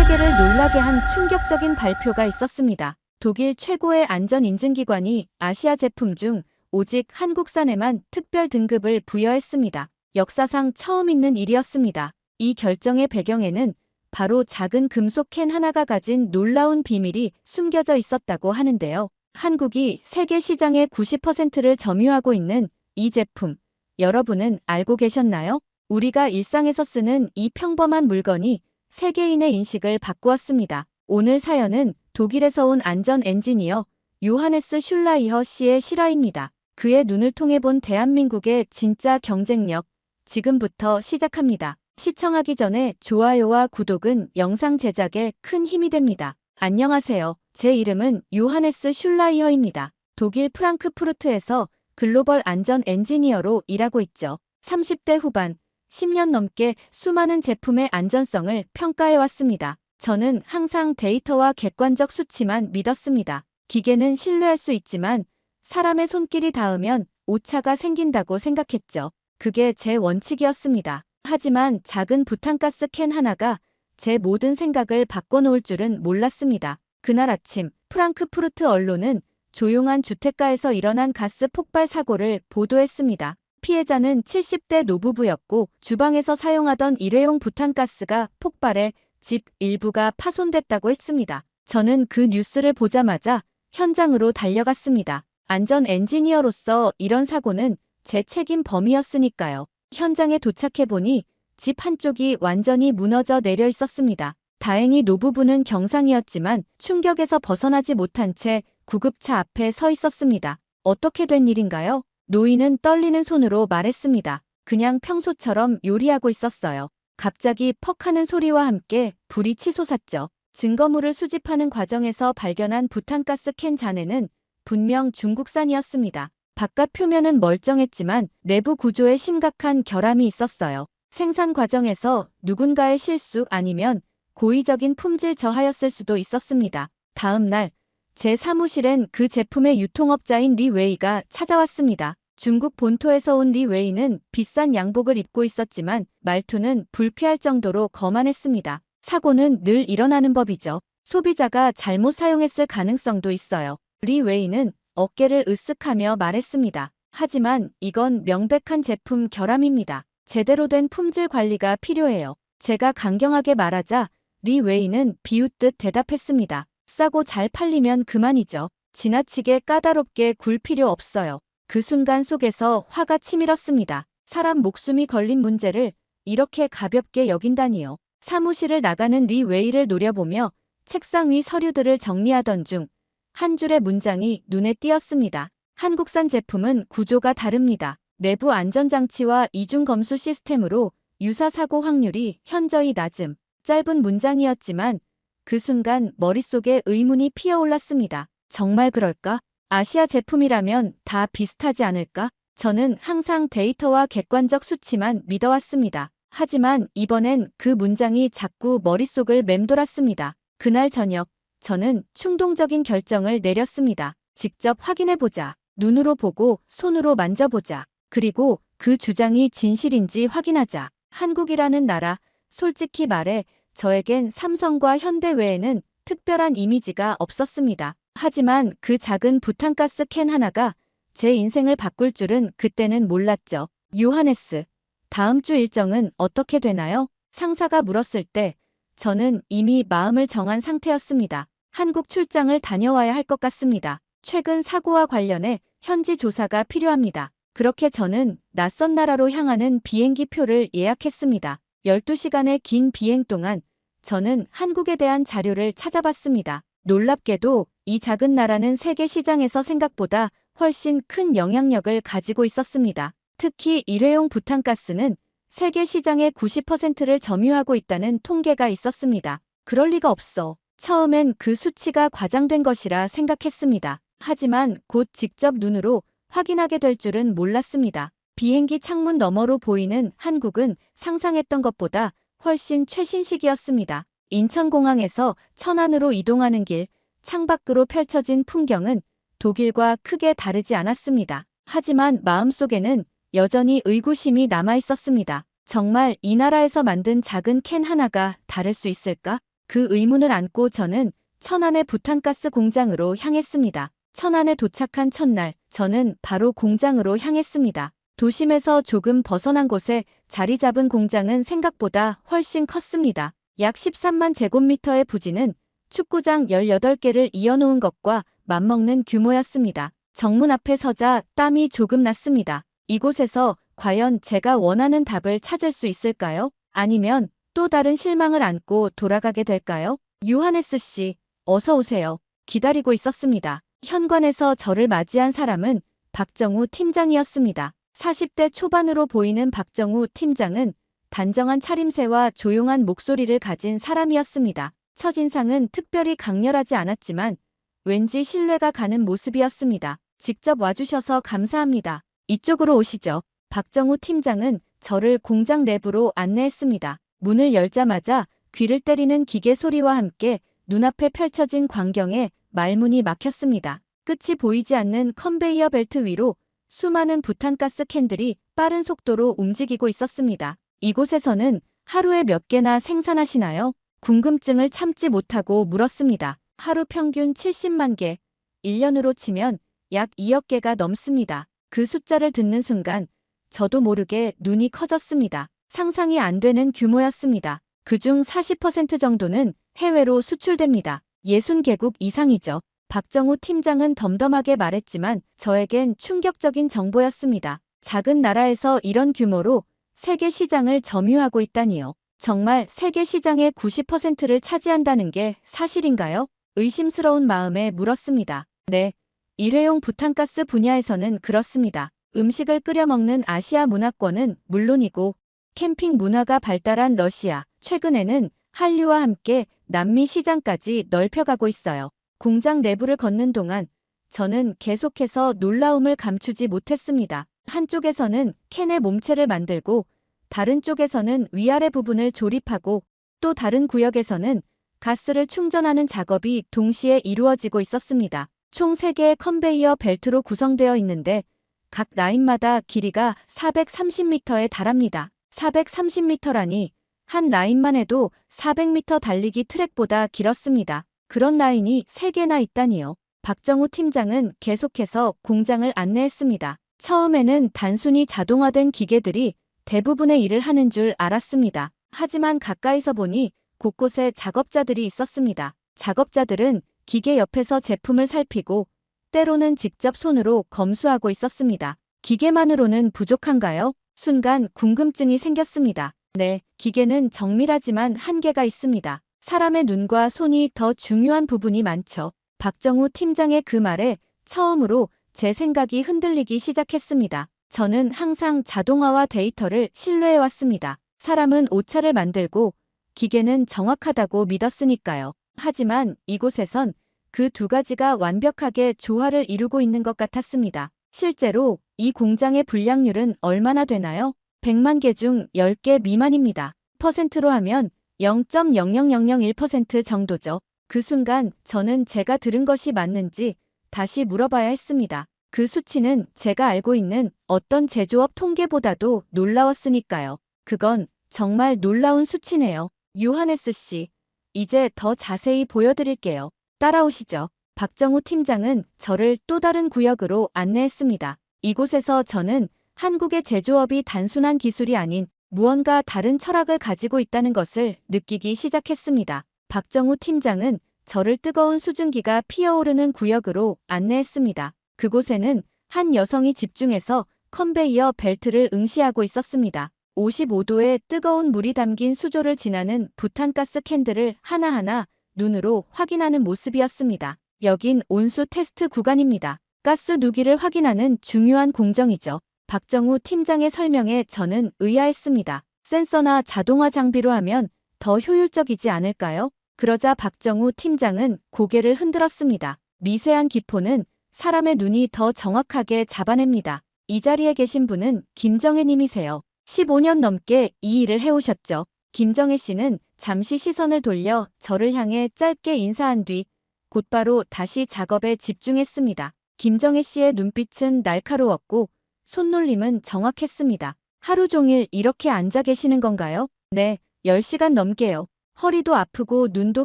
세계를 놀라게 한 충격적인 발표가 있었습니다. 독일 최고의 안전인증기관이 아시아 제품 중 오직 한국산에만 특별 등급을 부여했습니다. 역사상 처음 있는 일이었습니다. 이 결정의 배경에는 바로 작은 금속 캔 하나가 가진 놀라운 비밀이 숨겨져 있었다고 하는데요. 한국이 세계 시장의 90%를 점유하고 있는 이 제품, 여러분은 알고 계셨나요? 우리가 일상에서 쓰는 이 평범한 물건이 세계인의 인식을 바꾸었습니다. 오늘 사연은 독일에서 온 안전 엔지니어 요하네스 슐라이허 씨의 실화입니다. 그의 눈을 통해 본 대한민국의 진짜 경쟁력, 지금부터 시작합니다. 시청하기 전에 좋아요와 구독은 영상 제작에 큰 힘이 됩니다. 안녕하세요. 제 이름은 요하네스 슐라이허입니다. 독일 프랑크푸르트에서 글로벌 안전 엔지니어로 일하고 있죠. 30대 후반, 10년 넘게 수많은 제품의 안전성을 평가해왔습니다. 저는 항상 데이터와 객관적 수치만 믿었습니다. 기계는 신뢰할 수 있지만 사람의 손길이 닿으면 오차가 생긴다고 생각했죠. 그게 제 원칙이었습니다. 하지만 작은 부탄가스 캔 하나가 제 모든 생각을 바꿔놓을 줄은 몰랐습니다. 그날 아침 프랑크푸르트 언론은 조용한 주택가에서 일어난 가스 폭발 사고를 보도했습니다. 피해자는 70대 노부부였고 주방에서 사용하던 일회용 부탄가스가 폭발해 집 일부가 파손됐다고 했습니다. 저는 그 뉴스를 보자마자 현장으로 달려갔습니다. 안전 엔지니어로서 이런 사고는 제 책임 범위였으니까요. 현장에 도착해보니 집 한쪽이 완전히 무너져 내려 있었습니다. 다행히 노부부는 경상이었지만 충격에서 벗어나지 못한 채 구급차 앞에 서 있었습니다. 어떻게 된 일인가요? 노인은 떨리는 손으로 말했습니다. 그냥 평소처럼 요리하고 있었어요. 갑자기 퍽 하는 소리와 함께 불이 치솟았죠. 증거물을 수집하는 과정에서 발견한 부탄가스 캔 잔에는 분명 중국산이었습니다. 바깥 표면은 멀쩡했지만 내부 구조에 심각한 결함이 있었어요. 생산 과정에서 누군가의 실수 아니면 고의적인 품질 저하였을 수도 있었습니다. 다음 날 제 사무실엔 그 제품의 유통업자인 리 웨이가 찾아왔습니다. 중국 본토에서 온 리 웨이는 비싼 양복을 입고 있었지만 말투는 불쾌할 정도로 거만했습니다. 사고는 늘 일어나는 법이죠. 소비자가 잘못 사용했을 가능성도 있어요. 리 웨이는 어깨를 으쓱하며 말했습니다. 하지만 이건 명백한 제품 결함입니다. 제대로 된 품질 관리가 필요해요. 제가 강경하게 말하자 리 웨이는 비웃듯 대답했습니다. 싸고 잘 팔리면 그만이죠. 지나치게 까다롭게 굴 필요 없어요. 그 순간 속에서 화가 치밀었습니다. 사람 목숨이 걸린 문제를 이렇게 가볍게 여긴다니요. 사무실을 나가는 리 웨이를 노려보며 책상 위 서류들을 정리하던 중 한 줄의 문장이 눈에 띄었습니다. 한국산 제품은 구조가 다릅니다. 내부 안전장치와 이중 검수 시스템으로 유사 사고 확률이 현저히 낮음. 짧은 문장이었지만 그 순간 머릿속에 의문이 피어올랐습니다. 정말 그럴까? 아시아 제품이라면 다 비슷하지 않을까? 저는 항상 데이터와 객관적 수치만 믿어왔습니다. 하지만 이번엔 그 문장이 자꾸 머릿속을 맴돌았습니다. 그날 저녁, 저는 충동적인 결정을 내렸습니다. 직접 확인해보자. 눈으로 보고 손으로 만져보자. 그리고 그 주장이 진실인지 확인하자. 한국이라는 나라, 솔직히 말해 저에겐 삼성과 현대 외에는 특별한 이미지가 없었습니다. 하지만 그 작은 부탄가스 캔 하나가 제 인생을 바꿀 줄은 그때는 몰랐죠. 요하네스, 다음 주 일정은 어떻게 되나요? 상사가 물었을 때 저는 이미 마음을 정한 상태였습니다. 한국 출장을 다녀와야 할 것 같습니다. 최근 사고와 관련해 현지 조사가 필요합니다. 그렇게 저는 낯선 나라로 향하는 비행기 표를 예약했습니다. 12시간의 긴 비행 동안 저는 한국에 대한 자료를 찾아봤습니다. 놀랍게도 이 작은 나라는 세계 시장에서 생각보다 훨씬 큰 영향력을 가지고 있었습니다. 특히 일회용 부탄가스는 세계 시장의 90%를 점유하고 있다는 통계가 있었습니다. 그럴 리가 없어. 처음엔 그 수치가 과장된 것이라 생각했습니다. 하지만 곧 직접 눈으로 확인하게 될 줄은 몰랐습니다. 비행기 창문 너머로 보이는 한국은 상상했던 것보다 훨씬 최신식이었습니다. 인천공항에서 천안으로 이동하는 길, 창밖으로 펼쳐진 풍경은 독일과 크게 다르지 않았습니다. 하지만 마음속에는 여전히 의구심이 남아 있었습니다. 정말 이 나라에서 만든 작은 캔 하나가 다를 수 있을까? 그 의문을 안고 저는 천안의 부탄가스 공장으로 향했습니다. 천안에 도착한 첫날, 저는 바로 공장으로 향했습니다. 도심에서 조금 벗어난 곳에 자리 잡은 공장은 생각보다 훨씬 컸습니다. 약 13만 제곱미터의 부지는 축구장 18개를 이어놓은 것과 맞먹는 규모였습니다. 정문 앞에 서자 땀이 조금 났습니다. 이곳에서 과연 제가 원하는 답을 찾을 수 있을까요? 아니면 또 다른 실망을 안고 돌아가게 될까요? 요하네스 씨, 어서 오세요. 기다리고 있었습니다. 현관에서 저를 맞이한 사람은 박정우 팀장이었습니다. 40대 초반으로 보이는 박정우 팀장은 단정한 차림새와 조용한 목소리를 가진 사람이었습니다. 첫인상은 특별히 강렬하지 않았지만 왠지 신뢰가 가는 모습이었습니다. 직접 와주셔서 감사합니다. 이쪽으로 오시죠. 박정우 팀장은 저를 공장 내부로 안내했습니다. 문을 열자마자 귀를 때리는 기계 소리와 함께 눈앞에 펼쳐진 광경에 말문이 막혔습니다. 끝이 보이지 않는 컨베이어 벨트 위로 수많은 부탄가스 캔들이 빠른 속도로 움직이고 있었습니다. 이곳에서는 하루에 몇 개나 생산하시나요? 궁금증을 참지 못하고 물었습니다. 하루 평균 70만 개, 1년으로 치면 약 2억 개가 넘습니다. 그 숫자를 듣는 순간 저도 모르게 눈이 커졌습니다. 상상이 안 되는 규모였습니다. 그중 40% 정도는 해외로 수출됩니다. 60개국 이상이죠. 박정우 팀장은 덤덤하게 말했지만 저에겐 충격적인 정보였습니다. 작은 나라에서 이런 규모로 세계 시장을 점유하고 있다니요. 정말 세계 시장의 90%를 차지한다는 게 사실인가요? 의심스러운 마음에 물었습니다. 네, 일회용 부탄가스 분야에서는 그렇습니다. 음식을 끓여 먹는 아시아 문화권은 물론이고 캠핑 문화가 발달한 러시아, 최근에는 한류와 함께 남미 시장까지 넓혀가고 있어요. 공장 내부를 걷는 동안 저는 계속해서 놀라움을 감추지 못했습니다. 한쪽에서는 캔의 몸체를 만들고 다른 쪽에서는 위아래 부분을 조립하고 또 다른 구역에서는 가스를 충전하는 작업이 동시에 이루어지고 있었습니다. 총 3개의 컨베이어 벨트로 구성되어 있는데 각 라인마다 길이가 430m에 달합니다. 430m라니 한 라인만 해도 400m 달리기 트랙보다 길었습니다. 그런 라인이 3개나 있다니요. 박정우 팀장은 계속해서 공장을 안내했습니다. 처음에는 단순히 자동화된 기계들이 대부분의 일을 하는 줄 알았습니다. 하지만 가까이서 보니 곳곳에 작업자들이 있었습니다. 작업자들은 기계 옆에서 제품을 살피고 때로는 직접 손으로 검수하고 있었습니다. 기계만으로는 부족한가요? 순간 궁금증이 생겼습니다. 네, 기계는 정밀하지만 한계가 있습니다. 사람의 눈과 손이 더 중요한 부분이 많죠. 박정우 팀장의 그 말에 처음으로 제 생각이 흔들리기 시작했습니다. 저는 항상 자동화와 데이터를 신뢰해왔습니다. 사람은 오차를 만들고 기계는 정확하다고 믿었으니까요. 하지만 이곳에선 그 두 가지가 완벽하게 조화를 이루고 있는 것 같았습니다. 실제로 이 공장의 불량률은 얼마나 되나요? 100만 개 중 10개 미만입니다. 퍼센트로 하면 0.00001% 정도죠. 그 순간 저는 제가 들은 것이 맞는지 다시 물어봐야 했습니다. 그 수치는 제가 알고 있는 어떤 제조업 통계보다도 놀라웠으니까요. 그건 정말 놀라운 수치네요. 요하네스 씨, 이제 더 자세히 보여드릴게요. 따라오시죠. 박정우 팀장은 저를 또 다른 구역으로 안내했습니다. 이곳에서 저는 한국의 제조업이 단순한 기술이 아닌 무언가 다른 철학을 가지고 있다는 것을 느끼기 시작했습니다. 박정우 팀장은 저를 뜨거운 수증기가 피어오르는 구역으로 안내했습니다. 그곳에는 한 여성이 집중해서 컨베이어 벨트를 응시하고 있었습니다. 55도의 뜨거운 물이 담긴 수조를 지나는 부탄가스 캔들을 하나하나 눈으로 확인하는 모습이었습니다. 여긴 온수 테스트 구간입니다. 가스 누기를 확인하는 중요한 공정이죠. 박정우 팀장의 설명에 저는 의아했습니다. 센서나 자동화 장비로 하면 더 효율적이지 않을까요? 그러자 박정우 팀장은 고개를 흔들었습니다. 미세한 기포는 사람의 눈이 더 정확하게 잡아냅니다. 이 자리에 계신 분은 김정혜 님이세요. 15년 넘게 이 일을 해오셨죠. 김정혜 씨는 잠시 시선을 돌려 저를 향해 짧게 인사한 뒤 곧바로 다시 작업에 집중했습니다. 김정혜 씨의 눈빛은 날카로웠고 손놀림은 정확했습니다. 하루 종일 이렇게 앉아 계시는 건가요? 네, 10시간 넘게요. 허리도 아프고 눈도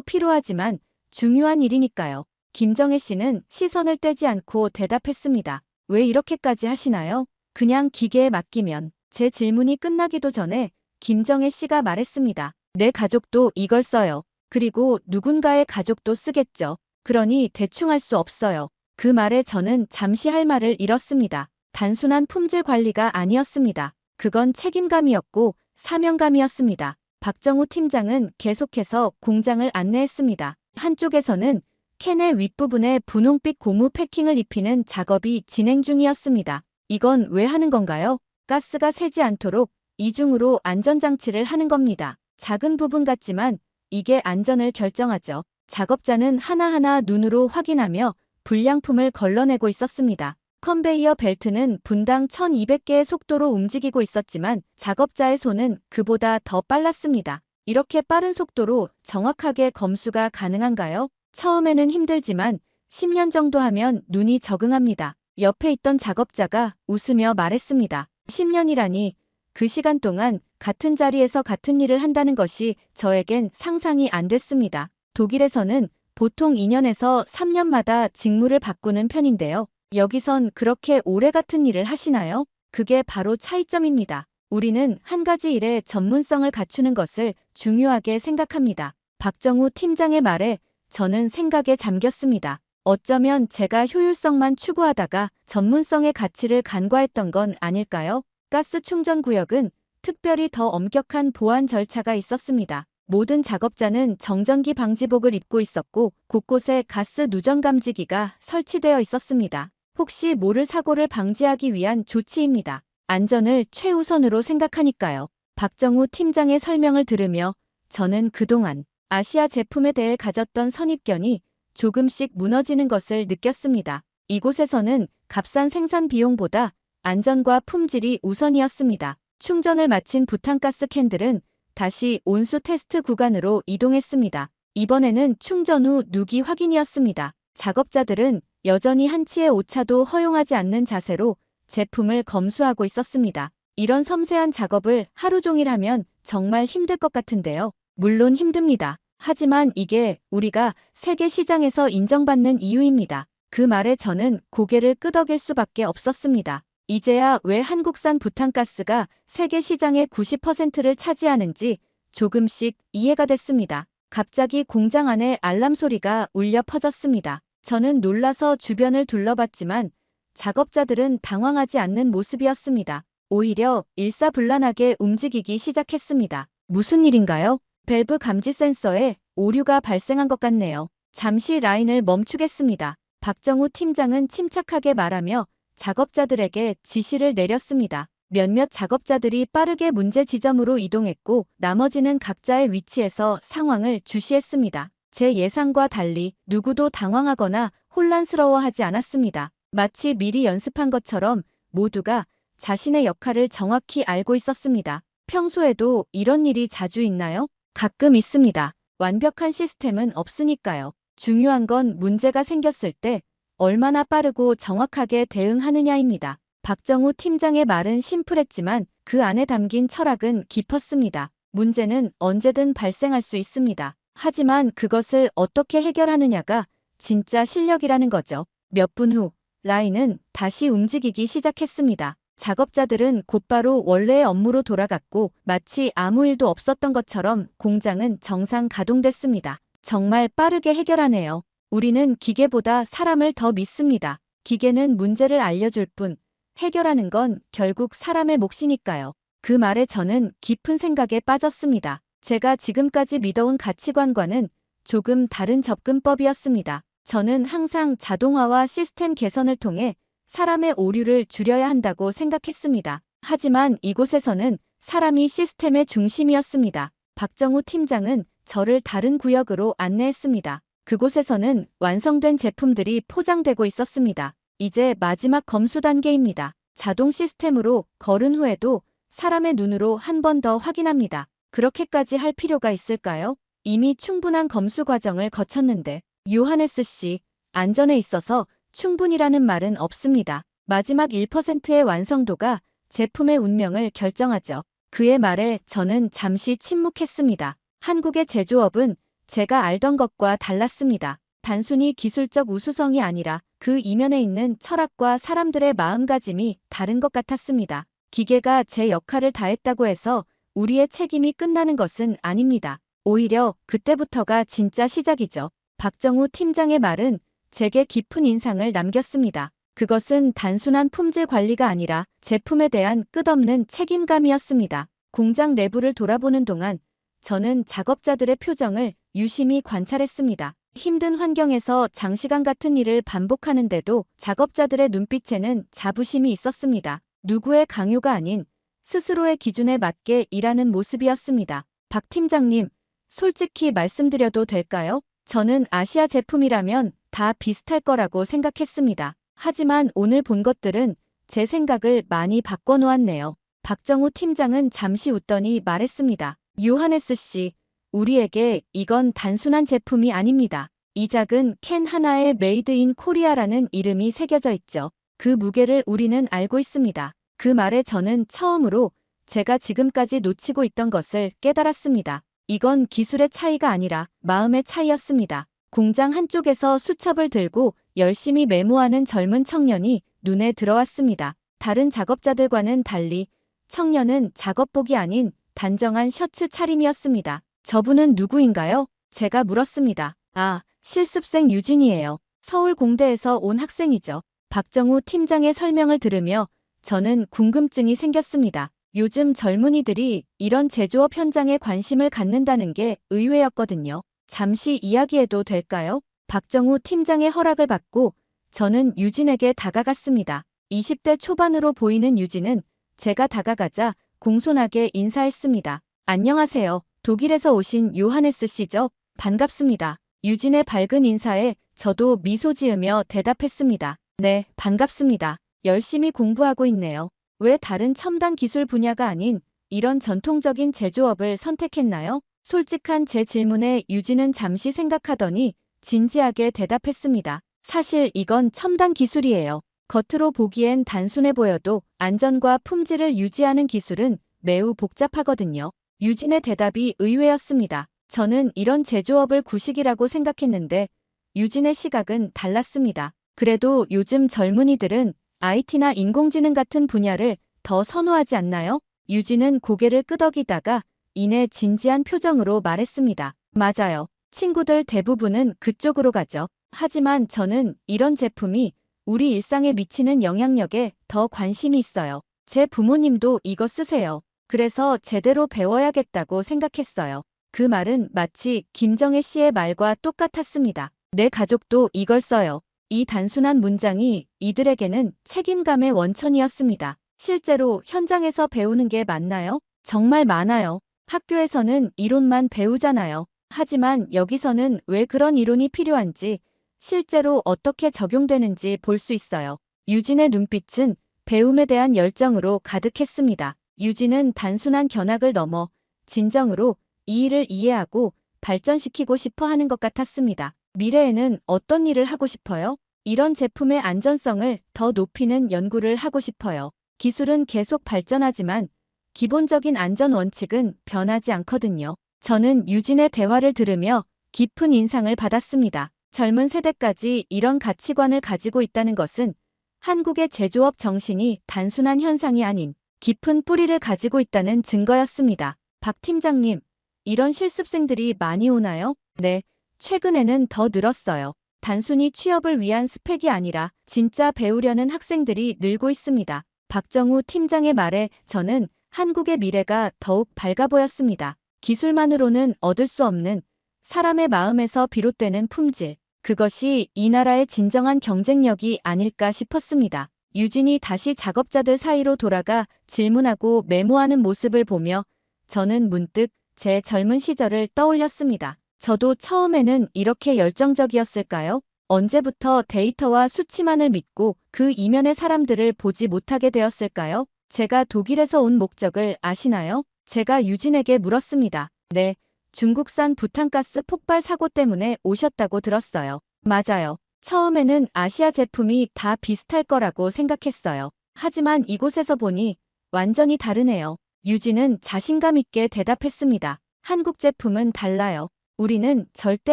피로하지만 중요한 일이니까요. 김정혜 씨는 시선을 떼지 않고 대답했습니다. 왜 이렇게까지 하시나요? 그냥 기계에 맡기면. 제 질문이 끝나기도 전에 김정혜 씨가 말했습니다. 내 가족도 이걸 써요. 그리고 누군가의 가족도 쓰겠죠. 그러니 대충 할 수 없어요. 그 말에 저는 잠시 할 말을 잃었습니다. 단순한 품질 관리가 아니었습니다. 그건 책임감이었고 사명감이었습니다. 박정우 팀장은 계속해서 공장을 안내했습니다. 한쪽에서는 캔의 윗부분에 분홍빛 고무 패킹을 입히는 작업이 진행 중이었습니다. 이건 왜 하는 건가요? 가스가 새지 않도록 이중으로 안전장치를 하는 겁니다. 작은 부분 같지만 이게 안전을 결정하죠. 작업자는 하나하나 눈으로 확인하며 불량품을 걸러내고 있었습니다. 컨베이어 벨트는 분당 1200개의 속도로 움직이고 있었지만 작업자의 손은 그보다 더 빨랐습니다. 이렇게 빠른 속도로 정확하게 검수가 가능한가요? 처음에는 힘들지만 10년 정도 하면 눈이 적응합니다. 옆에 있던 작업자가 웃으며 말했습니다. 10년이라니 그 시간 동안 같은 자리에서 같은 일을 한다는 것이 저에겐 상상이 안 됐습니다. 독일에서는 보통 2년에서 3년마다 직무를 바꾸는 편인데요. 여기선 그렇게 오래 같은 일을 하시나요? 그게 바로 차이점입니다. 우리는 한 가지 일에 전문성을 갖추는 것을 중요하게 생각합니다. 박정우 팀장의 말에 저는 생각에 잠겼습니다. 어쩌면 제가 효율성만 추구하다가 전문성의 가치를 간과했던 건 아닐까요? 가스 충전 구역은 특별히 더 엄격한 보안 절차가 있었습니다. 모든 작업자는 정전기 방지복을 입고 있었고 곳곳에 가스 누전 감지기가 설치되어 있었습니다. 혹시 모를 사고를 방지하기 위한 조치입니다. 안전을 최우선으로 생각하니까요. 박정우 팀장의 설명을 들으며 저는 그동안 아시아 제품에 대해 가졌던 선입견이 조금씩 무너지는 것을 느꼈습니다. 이곳에서는 값싼 생산 비용보다 안전과 품질이 우선이었습니다. 충전을 마친 부탄가스 캔들은 다시 온수 테스트 구간으로 이동했습니다. 이번에는 충전 후 누기 확인이었습니다. 작업자들은 여전히 한치의 오차도 허용하지 않는 자세로 제품을 검수하고 있었습니다. 이런 섬세한 작업을 하루 종일 하면 정말 힘들 것 같은데요. 물론 힘듭니다. 하지만 이게 우리가 세계 시장에서 인정받는 이유입니다. 그 말에 저는 고개를 끄덕일 수밖에 없었습니다. 이제야 왜 한국산 부탄가스가 세계 시장의 90%를 차지하는지 조금씩 이해가 됐습니다. 갑자기 공장 안에 알람 소리가 울려 퍼졌습니다. 저는 놀라서 주변을 둘러봤지만 작업자들은 당황하지 않는 모습이었습니다. 오히려 일사불란하게 움직이기 시작했습니다. 무슨 일인가요? 밸브 감지 센서에 오류가 발생한 것 같네요. 잠시 라인을 멈추겠습니다. 박정우 팀장은 침착하게 말하며 작업자들에게 지시를 내렸습니다. 몇몇 작업자들이 빠르게 문제 지점으로 이동했고 나머지는 각자의 위치에서 상황을 주시했습니다. 제 예상과 달리 누구도 당황하거나 혼란스러워하지 않았습니다. 마치 미리 연습한 것처럼 모두가 자신의 역할을 정확히 알고 있었습니다. 평소에도 이런 일이 자주 있나요? 가끔 있습니다. 완벽한 시스템은 없으니까요. 중요한 건 문제가 생겼을 때 얼마나 빠르고 정확하게 대응하느냐입니다. 박정우 팀장의 말은 심플했지만 그 안에 담긴 철학은 깊었습니다. 문제는 언제든 발생할 수 있습니다. 하지만 그것을 어떻게 해결하느냐가 진짜 실력이라는 거죠. 몇 분 후 라인은 다시 움직이기 시작했습니다. 작업자들은 곧바로 원래의 업무로 돌아갔고 마치 아무 일도 없었던 것처럼 공장은 정상 가동됐습니다. 정말 빠르게 해결하네요. 우리는 기계보다 사람을 더 믿습니다. 기계는 문제를 알려줄 뿐 해결하는 건 결국 사람의 몫이니까요. 그 말에 저는 깊은 생각에 빠졌습니다. 제가 지금까지 믿어온 가치관과는 조금 다른 접근법이었습니다. 저는 항상 자동화와 시스템 개선을 통해 사람의 오류를 줄여야 한다고 생각했습니다. 하지만 이곳에서는 사람이 시스템의 중심이었습니다. 박정우 팀장은 저를 다른 구역으로 안내했습니다. 그곳에서는 완성된 제품들이 포장되고 있었습니다. 이제 마지막 검수 단계입니다. 자동 시스템으로 걸은 후에도 사람의 눈으로 한 번 더 확인합니다. 그렇게까지 할 필요가 있을까요? 이미 충분한 검수 과정을 거쳤는데 요하네스 씨, 안전에 있어서 충분이라는 말은 없습니다. 마지막 1%의 완성도가 제품의 운명을 결정하죠. 그의 말에 저는 잠시 침묵했습니다. 한국의 제조업은 제가 알던 것과 달랐습니다. 단순히 기술적 우수성이 아니라 그 이면에 있는 철학과 사람들의 마음가짐이 다른 것 같았습니다. 기계가 제 역할을 다했다고 해서 우리의 책임이 끝나는 것은 아닙니다. 오히려 그때부터가 진짜 시작이죠. 박정우 팀장의 말은 제게 깊은 인상을 남겼습니다. 그것은 단순한 품질 관리가 아니라 제품에 대한 끝없는 책임감이었습니다. 공장 내부를 돌아보는 동안 저는 작업자들의 표정을 유심히 관찰했습니다. 힘든 환경에서 장시간 같은 일을 반복하는데도 작업자들의 눈빛에는 자부심이 있었습니다. 누구의 강요가 아닌 스스로의 기준에 맞게 일하는 모습이었습니다. 박 팀장님, 솔직히 말씀드려도 될까요? 저는 아시아 제품이라면 다 비슷할 거라고 생각했습니다. 하지만 오늘 본 것들은 제 생각을 많이 바꿔놓았네요. 박정우 팀장은 잠시 웃더니 말했습니다. 요하네스 씨, 우리에게 이건 단순한 제품이 아닙니다. 이 작은 캔 하나에 메이드 인 코리아라는 이름이 새겨져 있죠. 그 무게를 우리는 알고 있습니다. 그 말에 저는 처음으로 제가 지금까지 놓치고 있던 것을 깨달았습니다. 이건 기술의 차이가 아니라 마음의 차이였습니다. 공장 한쪽에서 수첩을 들고 열심히 메모하는 젊은 청년이 눈에 들어왔습니다. 다른 작업자들과는 달리 청년은 작업복이 아닌 단정한 셔츠 차림이었습니다. 저분은 누구인가요? 제가 물었습니다. 아, 실습생 유진이에요. 서울공대에서 온 학생이죠. 박정우 팀장의 설명을 들으며 저는 궁금증이 생겼습니다. 요즘 젊은이들이 이런 제조업 현장에 관심을 갖는다는 게 의외였거든요. 잠시 이야기해도 될까요? 박정우 팀장의 허락을 받고 저는 유진에게 다가갔습니다. 20대 초반으로 보이는 유진은 제가 다가가자 공손하게 인사했습니다. 안녕하세요. 독일에서 오신 요하네스 씨죠? 반갑습니다. 유진의 밝은 인사에 저도 미소 지으며 대답했습니다. 네, 반갑습니다. 열심히 공부하고 있네요. 왜 다른 첨단 기술 분야가 아닌 이런 전통적인 제조업을 선택했나요? 솔직한 제 질문에 유진은 잠시 생각하더니 진지하게 대답했습니다. 사실 이건 첨단 기술이에요. 겉으로 보기엔 단순해 보여도 안전과 품질을 유지하는 기술은 매우 복잡하거든요. 유진의 대답이 의외였습니다. 저는 이런 제조업을 구식이라고 생각했는데 유진의 시각은 달랐습니다. 그래도 요즘 젊은이들은 IT나 인공지능 같은 분야를 더 선호하지 않나요? 유진은 고개를 끄덕이다가 이내 진지한 표정으로 말했습니다. 맞아요. 친구들 대부분은 그쪽으로 가죠. 하지만 저는 이런 제품이 우리 일상에 미치는 영향력에 더 관심이 있어요. 제 부모님도 이거 쓰세요. 그래서 제대로 배워야겠다고 생각했어요. 그 말은 마치 김정혜 씨의 말과 똑같았습니다. 내 가족도 이걸 써요. 이 단순한 문장이 이들에게는 책임감의 원천이었습니다. 실제로 현장에서 배우는 게 맞나요? 정말 많아요. 학교에서는 이론만 배우잖아요. 하지만 여기서는 왜 그런 이론이 필요한지, 실제로 어떻게 적용되는지 볼 수 있어요. 유진의 눈빛은 배움에 대한 열정으로 가득했습니다. 유진은 단순한 견학을 넘어 진정으로 이 일을 이해하고 발전시키고 싶어 하는 것 같았습니다. 미래에는 어떤 일을 하고 싶어요? 이런 제품의 안전성을 더 높이는 연구를 하고 싶어요. 기술은 계속 발전하지만 기본적인 안전 원칙은 변하지 않거든요. 저는 유진의 대화를 들으며 깊은 인상을 받았습니다. 젊은 세대까지 이런 가치관을 가지고 있다는 것은 한국의 제조업 정신이 단순한 현상이 아닌 깊은 뿌리를 가지고 있다는 증거였습니다. 박 팀장님, 이런 실습생들이 많이 오나요? 네, 최근에는 더 늘었어요. 단순히 취업을 위한 스펙이 아니라 진짜 배우려는 학생들이 늘고 있습니다. 박정우 팀장의 말에 저는 한국의 미래가 더욱 밝아 보였습니다. 기술만으로는 얻을 수 없는 사람의 마음에서 비롯되는 품질, 그것이 이 나라의 진정한 경쟁력이 아닐까 싶었습니다. 유진이 다시 작업자들 사이로 돌아가 질문하고 메모하는 모습을 보며 저는 문득 제 젊은 시절을 떠올렸습니다. 저도 처음에는 이렇게 열정적이었을까요? 언제부터 데이터와 수치만을 믿고 그 이면의 사람들을 보지 못하게 되었을까요? 제가 독일에서 온 목적을 아시나요? 제가 유진에게 물었습니다. 네, 중국산 부탄가스 폭발 사고 때문에 오셨다고 들었어요. 맞아요. 처음에는 아시아 제품이 다 비슷할 거라고 생각했어요. 하지만 이곳에서 보니 완전히 다르네요. 유진은 자신감 있게 대답했습니다. 한국 제품은 달라요. 우리는 절대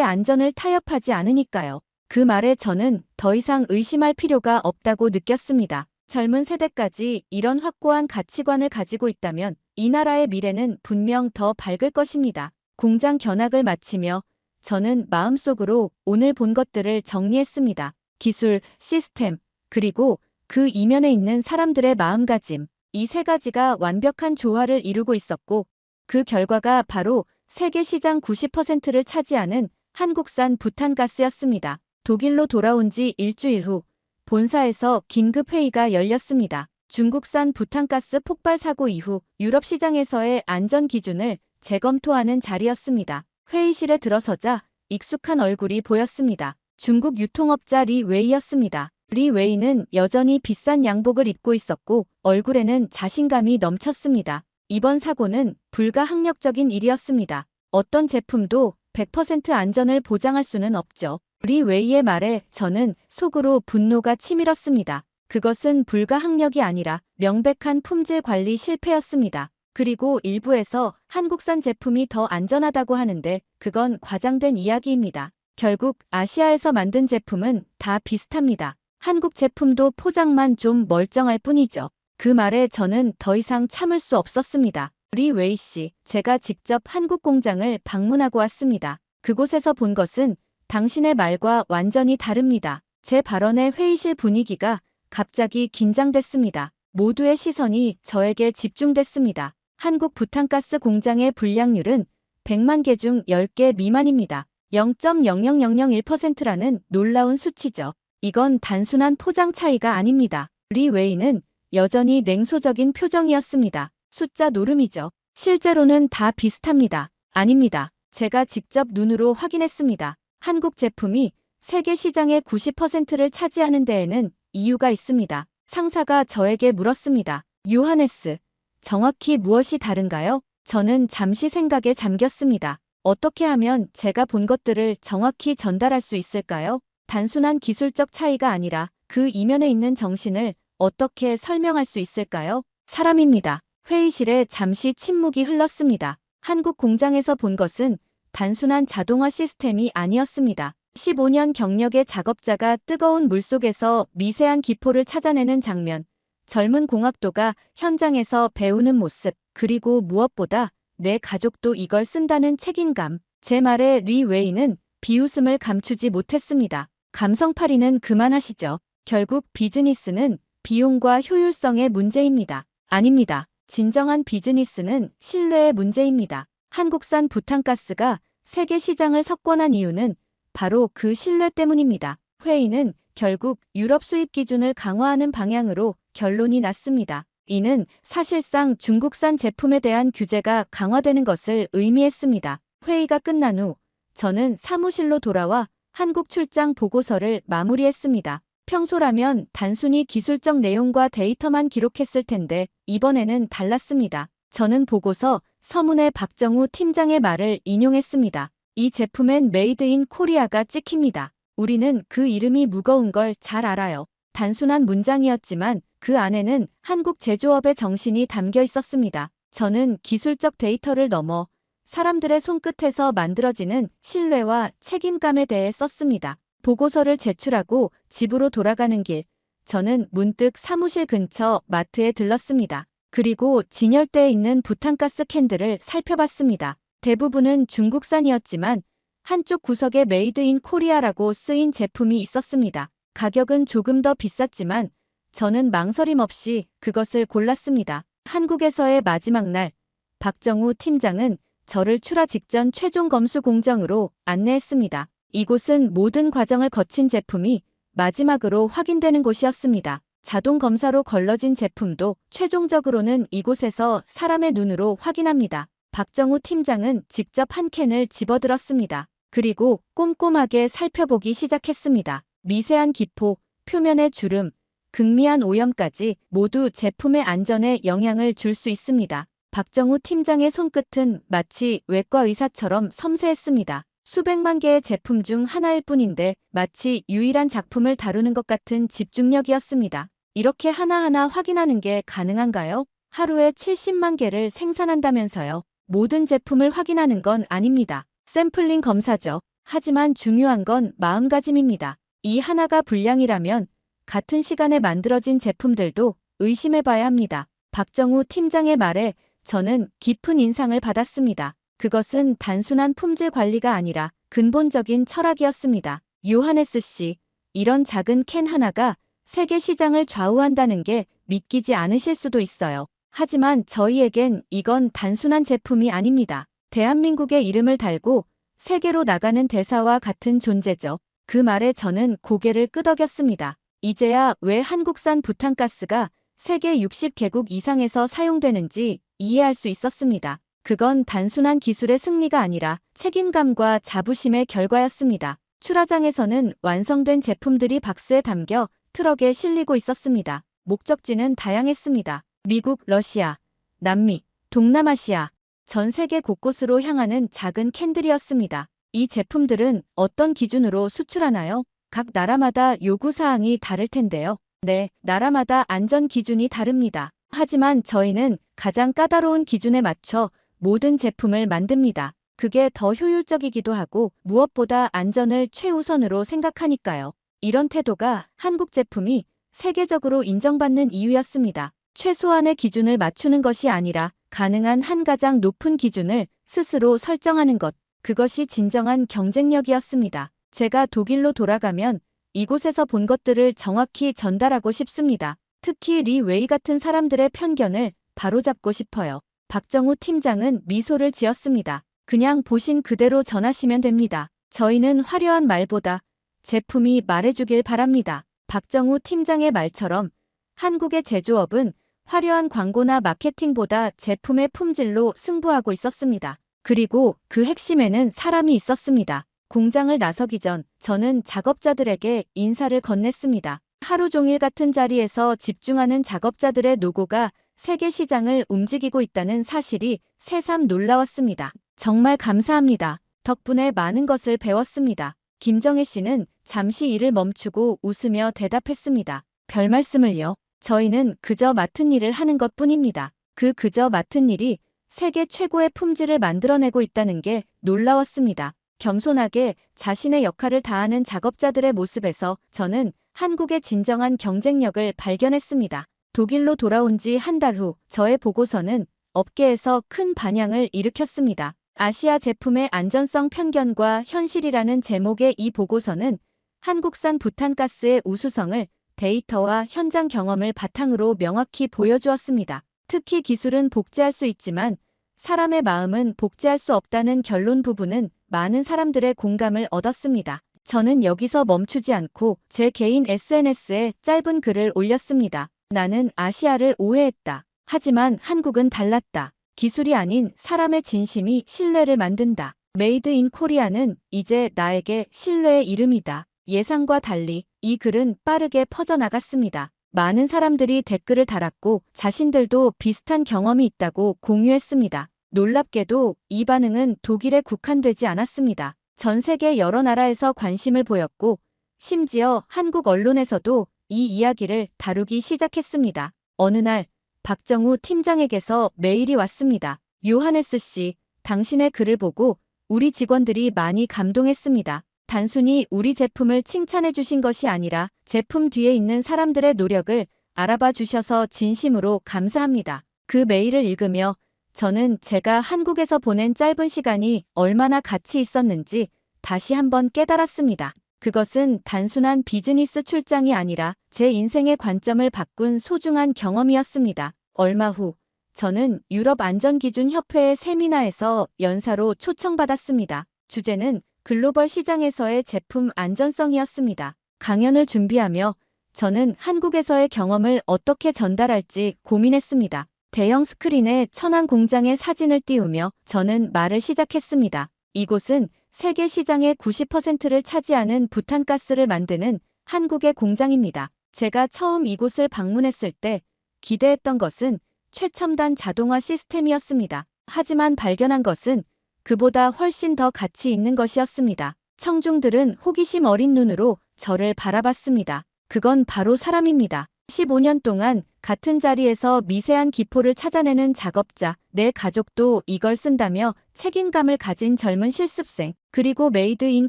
안전을 타협하지 않으니까요. 그 말에 저는 더 이상 의심할 필요가 없다고 느꼈습니다. 젊은 세대까지 이런 확고한 가치관을 가지고 있다면 이 나라의 미래는 분명 더 밝을 것입니다. 공장 견학을 마치며 저는 마음속으로 오늘 본 것들을 정리했습니다. 기술, 시스템, 그리고 그 이면에 있는 사람들의 마음가짐. 이 세 가지가 완벽한 조화를 이루고 있었고 그 결과가 바로 세계 시장 90%를 차지하는 한국산 부탄가스였습니다. 독일로 돌아온 지 일주일 후 본사에서 긴급 회의가 열렸습니다. 중국산 부탄가스 폭발 사고 이후 유럽 시장에서의 안전 기준을 재검토하는 자리였습니다. 회의실에 들어서자 익숙한 얼굴이 보였습니다. 중국 유통업자 리 웨이였습니다. 리 웨이는 여전히 비싼 양복을 입고 있었고 얼굴에는 자신감이 넘쳤습니다. 이번 사고는 불가항력적인 일이었습니다. 어떤 제품도 100% 안전을 보장할 수는 없죠. 리 웨이의 말에 저는 속으로 분노가 치밀었습니다. 그것은 불가항력이 아니라 명백한 품질 관리 실패였습니다. 그리고 일부에서 한국산 제품이 더 안전하다고 하는데 그건 과장된 이야기입니다. 결국 아시아에서 만든 제품은 다 비슷합니다. 한국 제품도 포장만 좀 멀쩡할 뿐이죠. 그 말에 저는 더 이상 참을 수 없었습니다. 리 웨이 씨, 제가 직접 한국 공장을 방문하고 왔습니다. 그곳에서 본 것은 당신의 말과 완전히 다릅니다. 제 발언의 회의실 분위기가 갑자기 긴장됐습니다. 모두의 시선이 저에게 집중됐습니다. 한국 부탄가스 공장의 불량률은 100만 개 중 10개 미만입니다. 0.00001%라는 놀라운 수치죠. 이건 단순한 포장 차이가 아닙니다. 리 웨이는 여전히 냉소적인 표정이었습니다. 숫자 노름이죠. 실제로는 다 비슷합니다. 아닙니다. 제가 직접 눈으로 확인했습니다. 한국 제품이 세계 시장의 90%를 차지하는 데에는 이유가 있습니다. 상사가 저에게 물었습니다. 요하네스, 정확히 무엇이 다른가요? 저는 잠시 생각에 잠겼습니다. 어떻게 하면 제가 본 것들을 정확히 전달할 수 있을까요? 단순한 기술적 차이가 아니라 그 이면에 있는 정신을 어떻게 설명할 수 있을까요? 사람입니다. 회의실에 잠시 침묵이 흘렀습니다. 한국 공장에서 본 것은 단순한 자동화 시스템이 아니었습니다. 15년 경력의 작업자가 뜨거운 물속에서 미세한 기포를 찾아내는 장면, 젊은 공학도가 현장에서 배우는 모습, 그리고 무엇보다 내 가족도 이걸 쓴다는 책임감. 제 말에 리 웨이는 비웃음을 감추지 못했습니다. 감성팔이는 그만하시죠. 결국 비즈니스는 비용과 효율성의 문제입니다. 아닙니다. 진정한 비즈니스는 신뢰의 문제입니다. 한국산 부탄가스가 세계 시장을 석권한 이유는 바로 그 신뢰 때문입니다. 회의는 결국 유럽 수입 기준을 강화하는 방향으로 결론이 났습니다. 이는 사실상 중국산 제품에 대한 규제가 강화되는 것을 의미했습니다. 회의가 끝난 후 저는 사무실로 돌아와 한국 출장 보고서를 마무리했습니다. 평소라면 단순히 기술적 내용과 데이터만 기록했을 텐데 이번에는 달랐습니다. 저는 보고서 서문의 박정우 팀장의 말을 인용했습니다. 이 제품엔 메이드 인 코리아가 찍힙니다. 우리는 그 이름이 무거운 걸 잘 알아요. 단순한 문장이었지만 그 안에는 한국 제조업의 정신이 담겨 있었습니다. 저는 기술적 데이터를 넘어 사람들의 손끝에서 만들어지는 신뢰와 책임감에 대해 썼습니다. 보고서를 제출하고 집으로 돌아가는 길, 저는 문득 사무실 근처 마트에 들렀습니다. 그리고 진열대에 있는 부탄가스 캔들을 살펴봤습니다. 대부분은 중국산이었지만 한쪽 구석에 메이드 인 코리아라고 쓰인 제품이 있었습니다. 가격은 조금 더 비쌌지만 저는 망설임 없이 그것을 골랐습니다. 한국에서의 마지막 날, 박정우 팀장은 저를 출하 직전 최종 검수 공정으로 안내했습니다. 이곳은 모든 과정을 거친 제품이 마지막으로 확인되는 곳이었습니다. 자동 검사로 걸러진 제품도 최종적으로는 이곳에서 사람의 눈으로 확인합니다. 박정우 팀장은 직접 한 캔을 집어들었습니다. 그리고 꼼꼼하게 살펴보기 시작했습니다. 미세한 기포, 표면의 주름, 극미한 오염까지 모두 제품의 안전에 영향을 줄 수 있습니다. 박정우 팀장의 손끝은 마치 외과 의사처럼 섬세했습니다. 수백만 개의 제품 중 하나일 뿐인데 마치 유일한 작품을 다루는 것 같은 집중력이었습니다. 이렇게 하나하나 확인하는 게 가능한가요? 하루에 70만 개를 생산한다면서요. 모든 제품을 확인하는 건 아닙니다. 샘플링 검사죠. 하지만 중요한 건 마음가짐입니다. 이 하나가 불량이라면 같은 시간에 만들어진 제품들도 의심해봐야 합니다. 박정우 팀장의 말에 저는 깊은 인상을 받았습니다. 그것은 단순한 품질 관리가 아니라 근본적인 철학이었습니다. 요하네스 씨, 이런 작은 캔 하나가 세계 시장을 좌우한다는 게 믿기지 않으실 수도 있어요. 하지만 저희에겐 이건 단순한 제품이 아닙니다. 대한민국의 이름을 달고 세계로 나가는 대사와 같은 존재죠. 그 말에 저는 고개를 끄덕였습니다. 이제야 왜 한국산 부탄가스가 세계 60개국 이상에서 사용되는지 이해할 수 있었습니다. 그건 단순한 기술의 승리가 아니라 책임감과 자부심의 결과였습니다. 출하장에서는 완성된 제품들이 박스에 담겨 트럭에 실리고 있었습니다. 목적지는 다양했습니다. 미국, 러시아, 남미, 동남아시아, 전 세계 곳곳으로 향하는 작은 캔들이었습니다. 이 제품들은 어떤 기준으로 수출하나요? 각 나라마다 요구사항이 다를 텐데요. 네, 나라마다 안전 기준이 다릅니다. 하지만 저희는 가장 까다로운 기준에 맞춰 모든 제품을 만듭니다. 그게 더 효율적이기도 하고 무엇보다 안전을 최우선으로 생각하니까요. 이런 태도가 한국 제품이 세계적으로 인정받는 이유였습니다. 최소한의 기준을 맞추는 것이 아니라 가능한 한 가장 높은 기준을 스스로 설정하는 것. 그것이 진정한 경쟁력이었습니다. 제가 독일로 돌아가면 이곳에서 본 것들을 정확히 전달하고 싶습니다. 특히 리 웨이 같은 사람들의 편견을 바로잡고 싶어요. 박정우 팀장은 미소를 지었습니다. 그냥 보신 그대로 전하시면 됩니다. 저희는 화려한 말보다 제품이 말해주길 바랍니다. 박정우 팀장의 말처럼 한국의 제조업은 화려한 광고나 마케팅보다 제품의 품질로 승부하고 있었습니다. 그리고 그 핵심에는 사람이 있었습니다. 공장을 나서기 전 저는 작업자들에게 인사를 건넸습니다. 하루 종일 같은 자리에서 집중하는 작업자들의 노고가 세계 시장을 움직이고 있다는 사실이 새삼 놀라웠습니다. 정말 감사합니다. 덕분에 많은 것을 배웠습니다. 김정혜 씨는 잠시 일을 멈추고 웃으며 대답했습니다. 별 말씀을요. 저희는 그저 맡은 일을 하는 것뿐입니다. 그저 맡은 일이 세계 최고의 품질을 만들어내고 있다는 게 놀라웠습니다. 겸손하게 자신의 역할을 다하는 작업자들의 모습에서 저는 한국의 진정한 경쟁력을 발견했습니다. 독일로 돌아온 지 한 달 후 저의 보고서는 업계에서 큰 반향을 일으켰습니다. 아시아 제품의 안전성 편견과 현실이라는 제목의 이 보고서는 한국산 부탄가스의 우수성을 데이터와 현장 경험을 바탕으로 명확히 보여주었습니다. 특히 기술은 복제할 수 있지만 사람의 마음은 복제할 수 없다는 결론 부분은 많은 사람들의 공감을 얻었습니다. 저는 여기서 멈추지 않고 제 개인 SNS에 짧은 글을 올렸습니다. 나는 아시아를 오해했다. 하지만 한국은 달랐다. 기술이 아닌 사람의 진심이 신뢰를 만든다. 메이드 인 코리아는 이제 나에게 신뢰의 이름이다. 예상과 달리 이 글은 빠르게 퍼져나갔습니다. 많은 사람들이 댓글을 달았고 자신들도 비슷한 경험이 있다고 공유했습니다. 놀랍게도 이 반응은 독일에 국한되지 않았습니다. 전 세계 여러 나라에서 관심을 보였고 심지어 한국 언론에서도 이 이야기를 다루기 시작했습니다. 어느 날 박정우 팀장에게서 메일이 왔습니다. 요하네스 씨, 당신의 글을 보고 우리 직원들이 많이 감동했습니다. 단순히 우리 제품을 칭찬해 주신 것이 아니라 제품 뒤에 있는 사람들의 노력을 알아봐 주셔서 진심으로 감사합니다. 그 메일을 읽으며 저는 제가 한국에서 보낸 짧은 시간이 얼마나 가치 있었는지 다시 한번 깨달았습니다. 그것은 단순한 비즈니스 출장이 아니라 제 인생의 관점을 바꾼 소중한 경험이었습니다. 얼마 후 저는 유럽 안전기준협회의 세미나에서 연사로 초청받았습니다. 주제는 글로벌 시장에서의 제품 안전성이었습니다. 강연을 준비하며 저는 한국에서의 경험을 어떻게 전달할지 고민했습니다. 대형 스크린에 천안 공장의 사진을 띄우며 저는 말을 시작했습니다. 이곳은 세계 시장의 90%를 차지하는 부탄가스를 만드는 한국의 공장입니다. 제가 처음 이곳을 방문했을 때 기대했던 것은 최첨단 자동화 시스템이었습니다. 하지만 발견한 것은 그보다 훨씬 더 가치 있는 것이었습니다. 청중들은 호기심 어린 눈으로 저를 바라봤습니다. 그건 바로 사람입니다. 15년 동안 같은 자리에서 미세한 기포를 찾아내는 작업자, 내 가족도 이걸 쓴다며 책임감을 가진 젊은 실습생, 그리고 메이드 인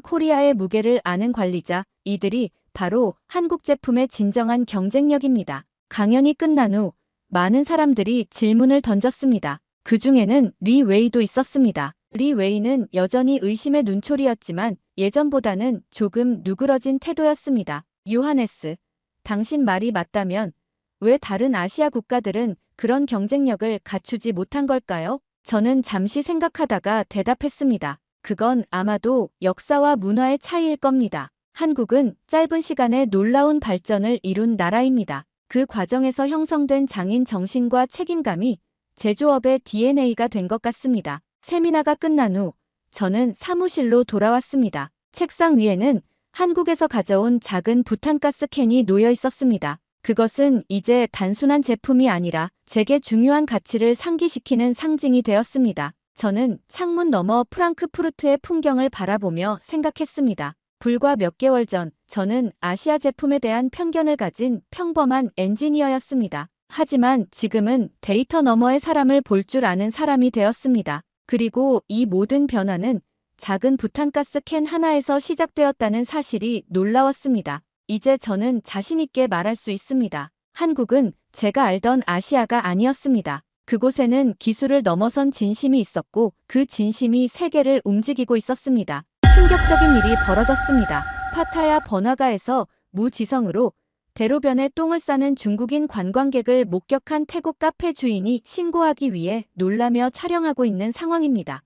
코리아의 무게를 아는 관리자, 이들이 바로 한국 제품의 진정한 경쟁력입니다. 강연이 끝난 후 많은 사람들이 질문을 던졌습니다. 그 중에는 리 웨이도 있었습니다. 리 웨이는 여전히 의심의 눈초리였지만 예전보다는 조금 누그러진 태도였습니다. 요하네스, 당신 말이 맞다면 왜 다른 아시아 국가들은 그런 경쟁력을 갖추지 못한 걸까요? 저는 잠시 생각하다가 대답했습니다. 그건 아마도 역사와 문화의 차이일 겁니다. 한국은 짧은 시간에 놀라운 발전을 이룬 나라입니다. 그 과정에서 형성된 장인 정신과 책임감이 제조업의 DNA가 된 것 같습니다. 세미나가 끝난 후 저는 사무실로 돌아왔습니다. 책상 위에는 한국에서 가져온 작은 부탄가스 캔이 놓여 있었습니다. 그것은 이제 단순한 제품이 아니라 제게 중요한 가치를 상기시키는 상징이 되었습니다. 저는 창문 너머 프랑크푸르트의 풍경을 바라보며 생각했습니다. 불과 몇 개월 전 저는 아시아 제품에 대한 편견을 가진 평범한 엔지니어였습니다. 하지만 지금은 데이터 너머의 사람을 볼 줄 아는 사람이 되었습니다. 그리고 이 모든 변화는 작은 부탄가스 캔 하나에서 시작되었다는 사실이 놀라웠습니다. 이제 저는 자신 있게 말할 수 있습니다. 한국은 제가 알던 아시아가 아니었습니다. 그곳에는 기술을 넘어선 진심이 있었고 그 진심이 세계를 움직이고 있었습니다. 충격적인 일이 벌어졌습니다. 파타야 번화가에서 무지성으로 대로변에 똥을 싸는 중국인 관광객을 목격한 태국 카페 주인이 신고하기 위해 놀라며 촬영하고 있는 상황입니다.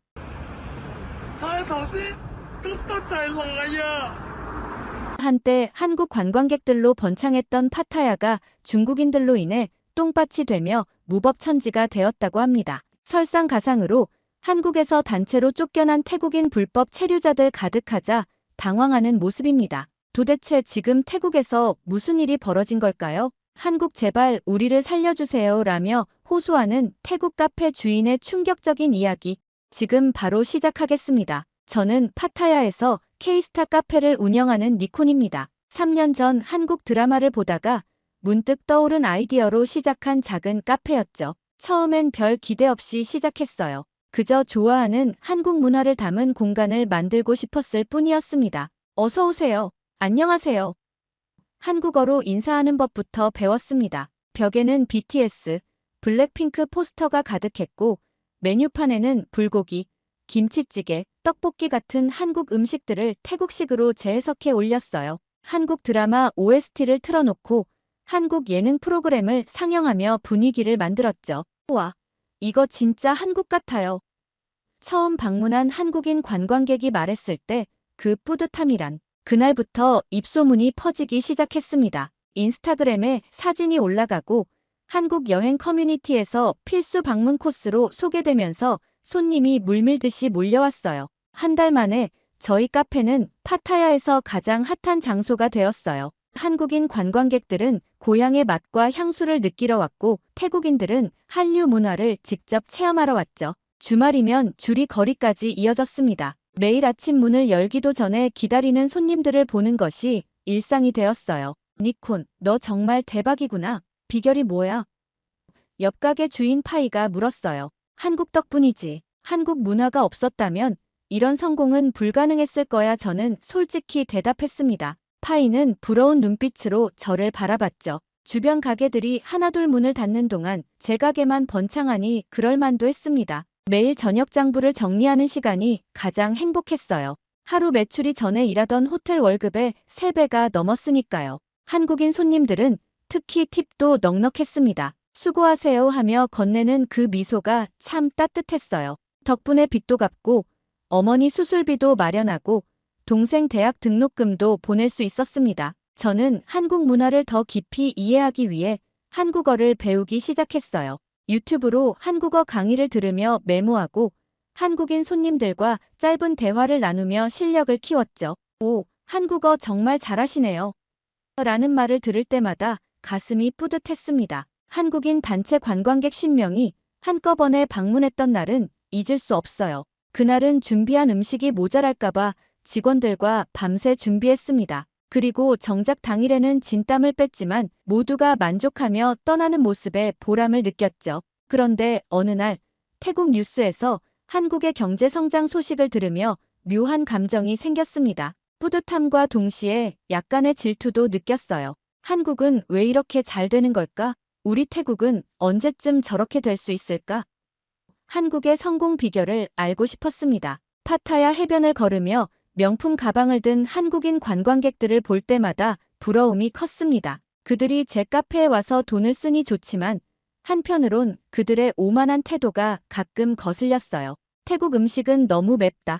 한때 한국 관광객들로 번창했던 파타야가 중국인들로 인해 똥밭이 되며 무법천지가 되었다고 합니다. 설상가상으로 한국에서 단체로 쫓겨난 태국인 불법 체류자들 가득하자 당황하는 모습입니다. 도대체 지금 태국에서 무슨 일이 벌어진 걸까요? 한국 제발 우리를 살려주세요 라며 호소하는 태국 카페 주인의 충격적인 이야기. 지금 바로 시작하겠습니다. 저는 파타야에서 K스타 카페를 운영하는 니콘입니다. 3년 전 한국 드라마를 보다가 문득 떠오른 아이디어로 시작한 작은 카페였죠. 처음엔 별 기대 없이 시작했어요. 그저 좋아하는 한국 문화를 담은 공간을 만들고 싶었을 뿐이었습니다. 어서 오세요. 안녕하세요. 한국어로 인사하는 법부터 배웠습니다. 벽에는 BTS, 블랙핑크 포스터가 가득했고 메뉴판에는 불고기, 김치찌개, 떡볶이 같은 한국 음식들을 태국식으로 재해석해 올렸어요. 한국 드라마 OST를 틀어놓고 한국 예능 프로그램을 상영하며 분위기를 만들었죠. 와, 이거 진짜 한국 같아요. 처음 방문한 한국인 관광객이 말했을 때 그 뿌듯함이란. 그날부터 입소문이 퍼지기 시작했습니다. 인스타그램에 사진이 올라가고 한국 여행 커뮤니티에서 필수 방문 코스로 소개되면서 손님이 물밀듯이 몰려왔어요. 한 달 만에 저희 카페는 파타야에서 가장 핫한 장소가 되었어요. 한국인 관광객들은 고향의 맛과 향수를 느끼러 왔고 태국인들은 한류 문화를 직접 체험하러 왔죠. 주말이면 줄이 거리까지 이어졌습니다. 매일 아침 문을 열기도 전에 기다리는 손님들을 보는 것이 일상이 되었어요. 니콘, 너 정말 대박이구나. 비결이 뭐야? 옆 가게 주인 파이가 물었어요. 한국 덕분이지. 한국 문화가 없었다면 이런 성공은 불가능했을 거야. 저는 솔직히 대답했습니다. 파이는 부러운 눈빛으로 저를 바라봤죠. 주변 가게들이 하나둘 문을 닫는 동안 제 가게만 번창하니 그럴만도 했습니다. 매일 저녁 장부를 정리하는 시간이 가장 행복했어요. 하루 매출이 전에 일하던 호텔 월급의 3배가 넘었으니까요. 한국인 손님들은 특히 팁도 넉넉했습니다. 수고하세요 하며 건네는 그 미소가 참 따뜻했어요. 덕분에 빚도 갚고 어머니 수술비도 마련하고 동생 대학 등록금도 보낼 수 있었습니다. 저는 한국 문화를 더 깊이 이해하기 위해 한국어를 배우기 시작했어요. 유튜브로 한국어 강의를 들으며 메모하고 한국인 손님들과 짧은 대화를 나누며 실력을 키웠죠. 오, 한국어 정말 잘하시네요. 라는 말을 들을 때마다 가슴이 뿌듯했습니다. 한국인 단체 관광객 10명이 한꺼번에 방문했던 날은 잊을 수 없어요. 그날은 준비한 음식이 모자랄까봐 직원들과 밤새 준비했습니다. 그리고 정작 당일에는 진땀을 뺐지만 모두가 만족하며 떠나는 모습에 보람을 느꼈죠. 그런데 어느 날 태국 뉴스에서 한국의 경제 성장 소식을 들으며 묘한 감정이 생겼습니다. 뿌듯함과 동시에 약간의 질투도 느꼈어요. 한국은 왜 이렇게 잘 되는 걸까? 우리 태국은 언제쯤 저렇게 될 수 있을까? 한국의 성공 비결을 알고 싶었습니다. 파타야 해변을 걸으며 명품 가방을 든 한국인 관광객들을 볼 때마다 부러움이 컸습니다. 그들이 제 카페에 와서 돈을 쓰니 좋지만 한편으론 그들의 오만한 태도가 가끔 거슬렸어요. 태국 음식은 너무 맵다.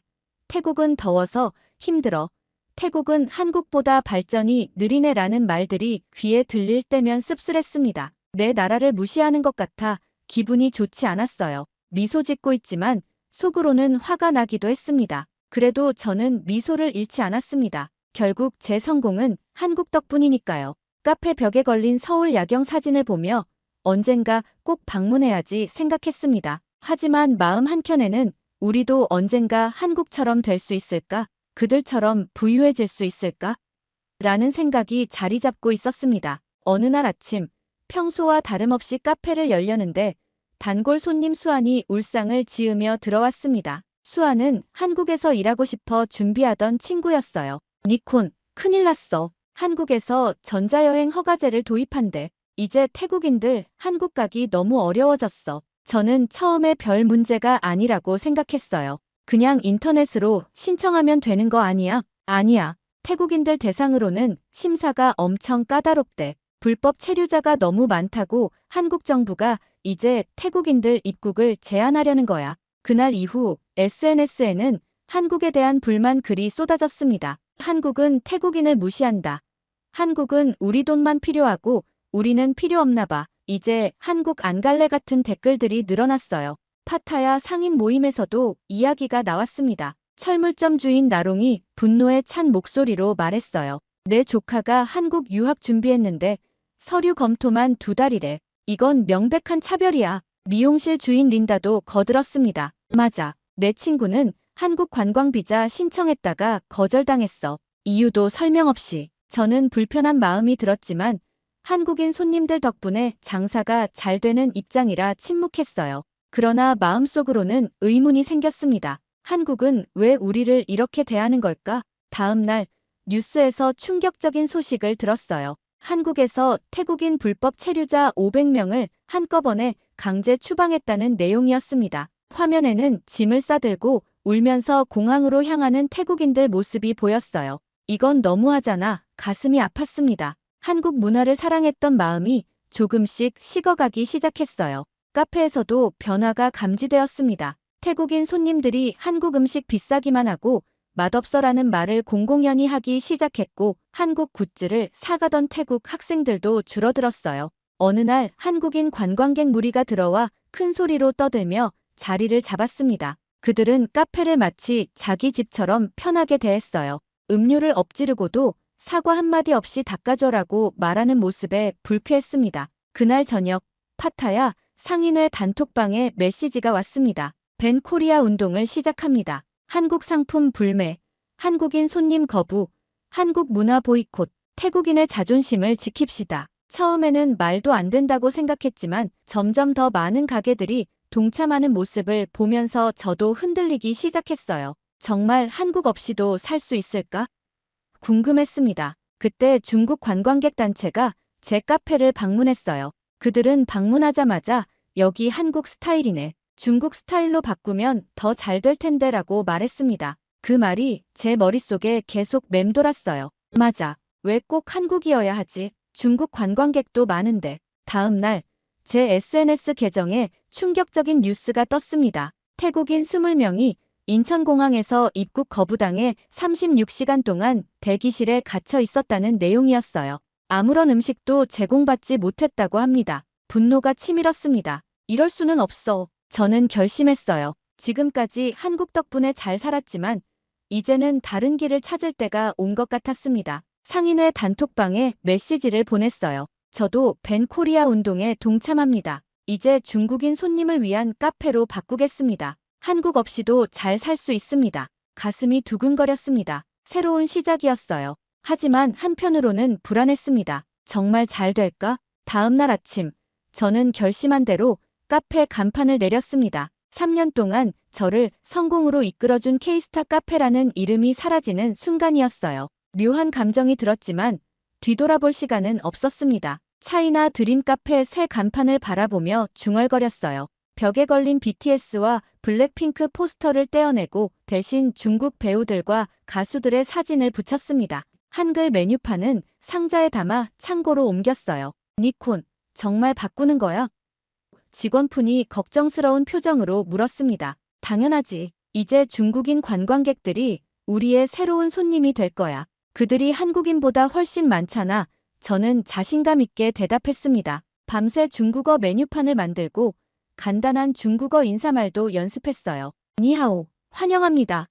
태국은 더워서 힘들어. 태국은 한국보다 발전이 느리네라는 말들이 귀에 들릴 때면 씁쓸했습니다. 내 나라를 무시하는 것 같아 기분이 좋지 않았어요. 미소 짓고 있지만 속으로는 화가 나기도 했습니다. 그래도 저는 미소를 잃지 않았습니다. 결국 제 성공은 한국 덕분이니까요. 카페 벽에 걸린 서울 야경 사진을 보며 언젠가 꼭 방문해야지 생각했습니다. 하지만 마음 한켠에는 우리도 언젠가 한국처럼 될 수 있을까? 그들처럼 부유해질 수 있을까? 라는 생각이 자리 잡고 있었습니다. 어느 날 아침, 평소와 다름없이 카페를 열려는데 단골 손님 수환이 울상을 지으며 들어왔습니다. 수환은 한국에서 일하고 싶어 준비하던 친구였어요. 니콘, 큰일 났어. 한국에서 전자여행 허가제를 도입한대. 이제 태국인들 한국 가기 너무 어려워졌어. 저는 처음에 별 문제가 아니라고 생각했어요. 그냥 인터넷으로 신청하면 되는 거 아니야? 아니야. 태국인들 대상으로는 심사가 엄청 까다롭대. 불법 체류자가 너무 많다고 한국 정부가 이제 태국인들 입국을 제한하려는 거야. 그날 이후 SNS에는 한국에 대한 불만 글이 쏟아졌습니다. 한국은 태국인을 무시한다. 한국은 우리 돈만 필요하고 우리는 필요 없나 봐. 이제 한국 안 갈래 같은 댓글들이 늘어났어요. 파타야 상인 모임에서도 이야기가 나왔습니다. 철물점 주인 나롱이 분노에 찬 목소리로 말했어요. 내 조카가 한국 유학 준비했는데 서류 검토만 2달이래. 이건 명백한 차별이야. 미용실 주인 린다도 거들었습니다. 맞아. 내 친구는 한국 관광비자 신청했다가 거절당했어. 이유도 설명 없이. 저는 불편한 마음이 들었지만 한국인 손님들 덕분에 장사가 잘 되는 입장이라 침묵했어요. 그러나 마음속으로는 의문이 생겼습니다. 한국은 왜 우리를 이렇게 대하는 걸까? 다음 날 뉴스에서 충격적인 소식을 들었어요. 한국에서 태국인 불법 체류자 500명을 한꺼번에 강제 추방했다는 내용이었습니다. 화면에는 짐을 싸들고 울면서 공항으로 향하는 태국인들 모습이 보였어요. 이건 너무하잖아. 가슴이 아팠습니다. 한국 문화를 사랑했던 마음이 조금씩 식어가기 시작했어요. 카페에서도 변화가 감지되었습니다. 태국인 손님들이 한국 음식 비싸기만 하고 맛없어라는 말을 공공연히 하기 시작했고 한국 굿즈를 사가던 태국 학생들도 줄어들었어요. 어느 날 한국인 관광객 무리가 들어와 큰 소리로 떠들며 자리를 잡았습니다. 그들은 카페를 마치 자기 집처럼 편하게 대했어요. 음료를 엎지르고도 사과 한마디 없이 닦아줘라고 말하는 모습에 불쾌했습니다. 그날 저녁 파타야 상인회 단톡방에 메시지가 왔습니다. 벤 코리아 운동을 시작합니다. 한국 상품 불매, 한국인 손님 거부, 한국 문화 보이콧, 태국인의 자존심을 지킵시다. 처음에는 말도 안 된다고 생각했지만 점점 더 많은 가게들이 동참하는 모습을 보면서 저도 흔들리기 시작했어요. 정말 한국 없이도 살 수 있을까? 궁금했습니다. 그때 중국 관광객 단체가 제 카페를 방문했어요. 그들은 방문하자마자 여기 한국 스타일이네. 중국 스타일로 바꾸면 더 잘 될 텐데 라고 말했습니다. 그 말이 제 머릿속에 계속 맴돌았어요. 맞아. 왜 꼭 한국이어야 하지? 중국 관광객도 많은데. 다음 날 제 SNS 계정에 충격적인 뉴스가 떴습니다. 태국인 20명이 인천공항에서 입국 거부당해 36시간 동안 대기실에 갇혀 있었다는 내용이었어요. 아무런 음식도 제공받지 못했다고 합니다. 분노가 치밀었습니다. 이럴 수는 없어. 저는 결심했어요. 지금까지 한국 덕분에 잘 살았지만 이제는 다른 길을 찾을 때가 온 것 같았습니다. 상인회 단톡방에 메시지를 보냈어요. 저도 벤 코리아 운동에 동참합니다. 이제 중국인 손님을 위한 카페로 바꾸겠습니다. 한국 없이도 잘 살 수 있습니다. 가슴이 두근거렸습니다. 새로운 시작이었어요. 하지만 한편으로는 불안했습니다. 정말 잘 될까? 다음 날 아침, 저는 결심한 대로 카페 간판을 내렸습니다. 3년 동안 저를 성공으로 이끌어준 K스타 카페라는 이름이 사라지는 순간이었어요. 묘한 감정이 들었지만 뒤돌아볼 시간은 없었습니다. 차이나 드림 카페 새 간판을 바라보며 중얼거렸어요. 벽에 걸린 BTS와 블랙핑크 포스터를 떼어내고 대신 중국 배우들과 가수들의 사진을 붙였습니다. 한글 메뉴판은 상자에 담아 창고로 옮겼어요. 니콘, 정말 바꾸는 거야? 직원분이 걱정스러운 표정으로 물었습니다. 당연하지. 이제 중국인 관광객들이 우리의 새로운 손님이 될 거야. 그들이 한국인보다 훨씬 많잖아. 저는 자신감 있게 대답했습니다. 밤새 중국어 메뉴판을 만들고 간단한 중국어 인사말도 연습했어요. 니하오, 환영합니다.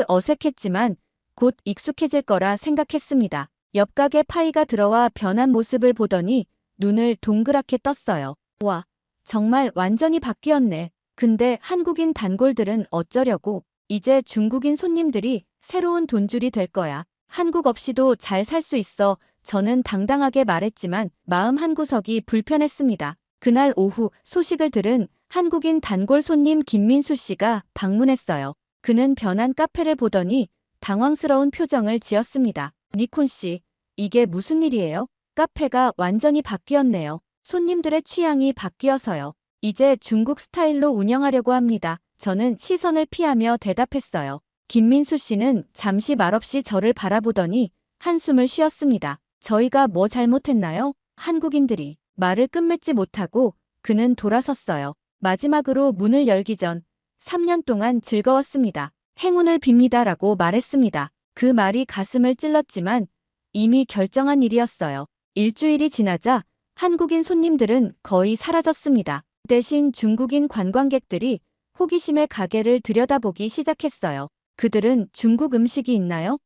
어색했지만 곧 익숙해질 거라 생각했습니다. 옆 가게 파이가 들어와 변한 모습을 보더니 눈을 동그랗게 떴어요. 와, 정말 완전히 바뀌었네. 근데 한국인 단골들은 어쩌려고? 이제 중국인 손님들이 새로운 돈줄이 될 거야. 한국 없이도 잘 살 수 있어. 저는 당당하게 말했지만 마음 한구석이 불편했습니다. 그날 오후 소식을 들은 한국인 단골 손님 김민수 씨가 방문했어요. 그는 변한 카페를 보더니 당황스러운 표정을 지었습니다. 니콘 씨, 이게 무슨 일이에요? 카페가 완전히 바뀌었네요. 손님들의 취향이 바뀌어서요. 이제 중국 스타일로 운영하려고 합니다. 저는 시선을 피하며 대답했어요. 김민수 씨는 잠시 말없이 저를 바라보더니 한숨을 쉬었습니다. 저희가 뭐 잘못했나요? 한국인들이 말을 끝맺지 못하고 그는 돌아섰어요. 마지막으로 문을 열기 전 3년 동안 즐거웠습니다. 행운을 빕니다라고 말했습니다. 그 말이 가슴을 찔렀지만 이미 결정한 일이었어요. 일주일이 지나자 한국인 손님들은 거의 사라졌습니다. 대신 중국인 관광객들이 호기심에 가게를 들여다보기 시작했어요. 그들은 중국 음식이 있나요?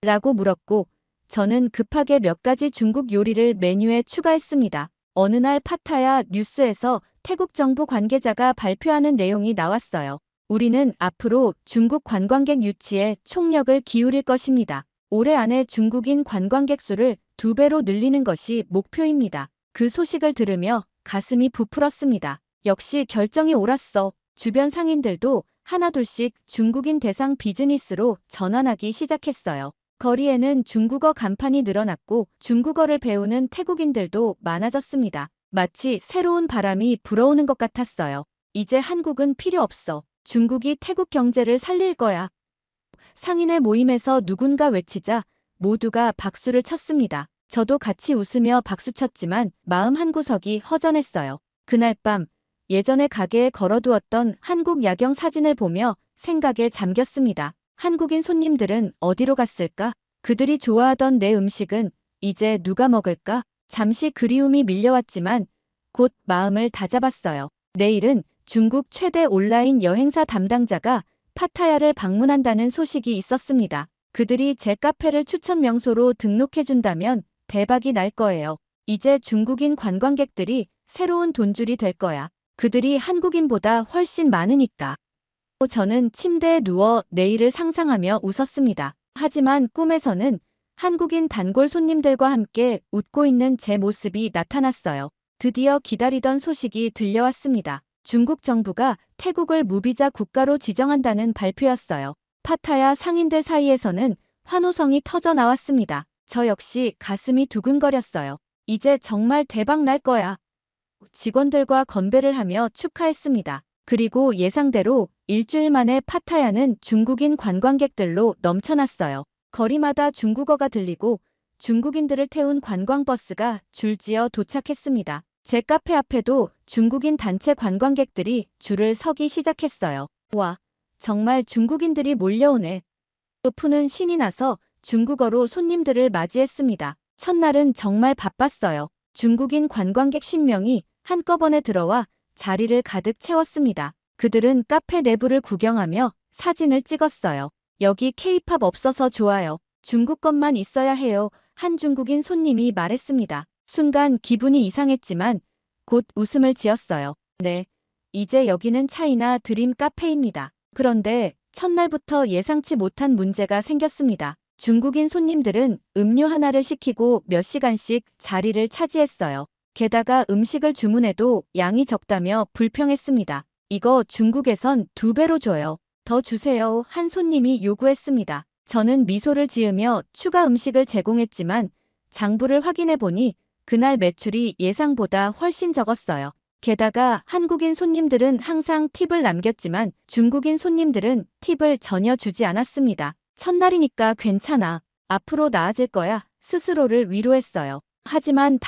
라고 물었고 저는 급하게 몇 가지 중국 요리를 메뉴에 추가했습니다. 어느 날 파타야 뉴스에서 태국 정부 관계자가 발표하는 내용이 나왔어요. 우리는 앞으로 중국 관광객 유치에 총력을 기울일 것입니다. 올해 안에 중국인 관광객 수를 2배로 늘리는 것이 목표입니다. 그 소식을 들으며 가슴이 부풀었습니다. 역시 결정이 옳았어. 주변 상인들도 하나둘씩 중국인 대상 비즈니스로 전환하기 시작했어요. 거리에는 중국어 간판이 늘어났고 중국어를 배우는 태국인들도 많아졌습니다. 마치 새로운 바람이 불어오는 것 같았어요. 이제 한국은 필요 없어. 중국이 태국 경제를 살릴 거야. 상인의 모임에서 누군가 외치자 모두가 박수를 쳤습니다. 저도 같이 웃으며 박수쳤지만 마음 한구석이 허전했어요. 그날 밤 예전에 가게에 걸어두었던 한국 야경 사진을 보며 생각에 잠겼습니다. 한국인 손님들은 어디로 갔을까? 그들이 좋아하던 내 음식은 이제 누가 먹을까? 잠시 그리움이 밀려왔지만 곧 마음을 다잡았어요. 내일은 중국 최대 온라인 여행사 담당자가 파타야를 방문한다는 소식이 있었습니다. 그들이 제 카페를 추천 명소로 등록해준다면 대박이 날 거예요. 이제 중국인 관광객들이 새로운 돈줄이 될 거야. 그들이 한국인보다 훨씬 많으니까. 저는 침대에 누워 내일을 상상하며 웃었습니다. 하지만 꿈에서는 한국인 단골 손님들과 함께 웃고 있는 제 모습이 나타났어요. 드디어 기다리던 소식이 들려왔습니다. 중국 정부가 태국을 무비자 국가로 지정한다는 발표였어요. 파타야 상인들 사이에서는 환호성이 터져 나왔습니다. 저 역시 가슴이 두근거렸어요. 이제 정말 대박 날 거야. 직원들과 건배를 하며 축하했습니다. 그리고 예상대로 일주일 만에 파타야는 중국인 관광객들로 넘쳐났어요. 거리마다 중국어가 들리고 중국인들을 태운 관광버스가 줄지어 도착했습니다. 제 카페 앞에도 중국인 단체 관광객들이 줄을 서기 시작했어요. 와, 정말 중국인들이 몰려오네. 오픈은 신이 나서 중국어로 손님들을 맞이했습니다. 첫날은 정말 바빴어요. 중국인 관광객 10명이 한꺼번에 들어와 자리를 가득 채웠습니다. 그들은 카페 내부를 구경하며 사진을 찍었어요. 여기 K-팝 없어서 좋아요. 중국 것만 있어야 해요. 한 중국인 손님이 말했습니다. 순간 기분이 이상했지만 곧 웃음을 지었어요. 네, 이제 여기는 차이나 드림 카페입니다. 그런데 첫날부터 예상치 못한 문제가 생겼습니다. 중국인 손님들은 음료 하나를 시키고 몇 시간씩 자리를 차지했어요. 게다가 음식을 주문해도 양이 적다며 불평했습니다. 이거 중국에선 2배로 줘요. 더 주세요. 한 손님이 요구했습니다. 저는 미소를 지으며 추가 음식을 제공했지만 장부를 확인해 보니 그날 매출이 예상보다 훨씬 적었어요. 게다가 한국인 손님들은 항상 팁을 남겼지만 중국인 손님들은 팁을 전혀 주지 않았습니다. 첫날이니까 괜찮아. 앞으로 나아질 거야. 스스로를 위로했어요. 하지만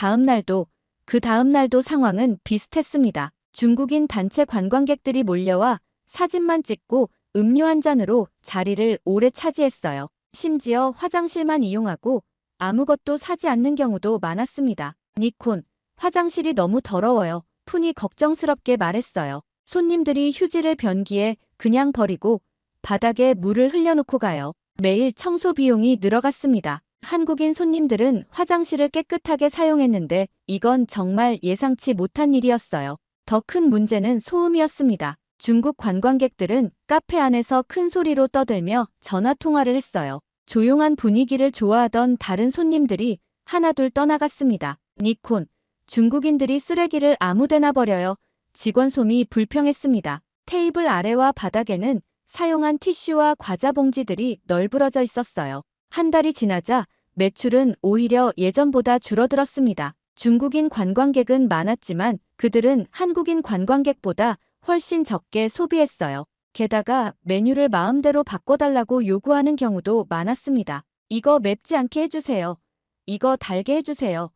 그 다음 날도 상황은 비슷했습니다. 중국인 단체 관광객들이 몰려와 사진만 찍고 음료 한 잔으로 자리를 오래 차지했어요. 심지어 화장실만 이용하고 아무것도 사지 않는 경우도 많았습니다. 니콘, 화장실이 너무 더러워요. 푼이 걱정스럽게 말했어요. 손님들이 휴지를 변기에 그냥 버리고 바닥에 물을 흘려놓고 가요. 매일 청소 비용이 늘어갔습니다. 한국인 손님들은 화장실을 깨끗하게 사용했는데 이건 정말 예상치 못한 일이었어요. 더 큰 문제는 소음이었습니다. 중국 관광객들은 카페 안에서 큰 소리로 떠들며 전화 통화를 했어요. 조용한 분위기를 좋아하던 다른 손님들이 하나둘 떠나갔습니다. 니콘, 중국인들이 쓰레기를 아무데나 버려요. 직원 솜이 불평했습니다. 테이블 아래와 바닥에는 사용한 티슈와 과자 봉지들이 널브러져 있었어요. 한 달이 지나자 매출은 오히려 예전보다 줄어들었습니다. 중국인 관광객은 많았지만 그들은 한국인 관광객보다 훨씬 적게 소비했어요. 게다가 메뉴를 마음대로 바꿔달라고 요구하는 경우도 많았습니다. 이거 맵지 않게 해주세요. 이거 달게 해주세요.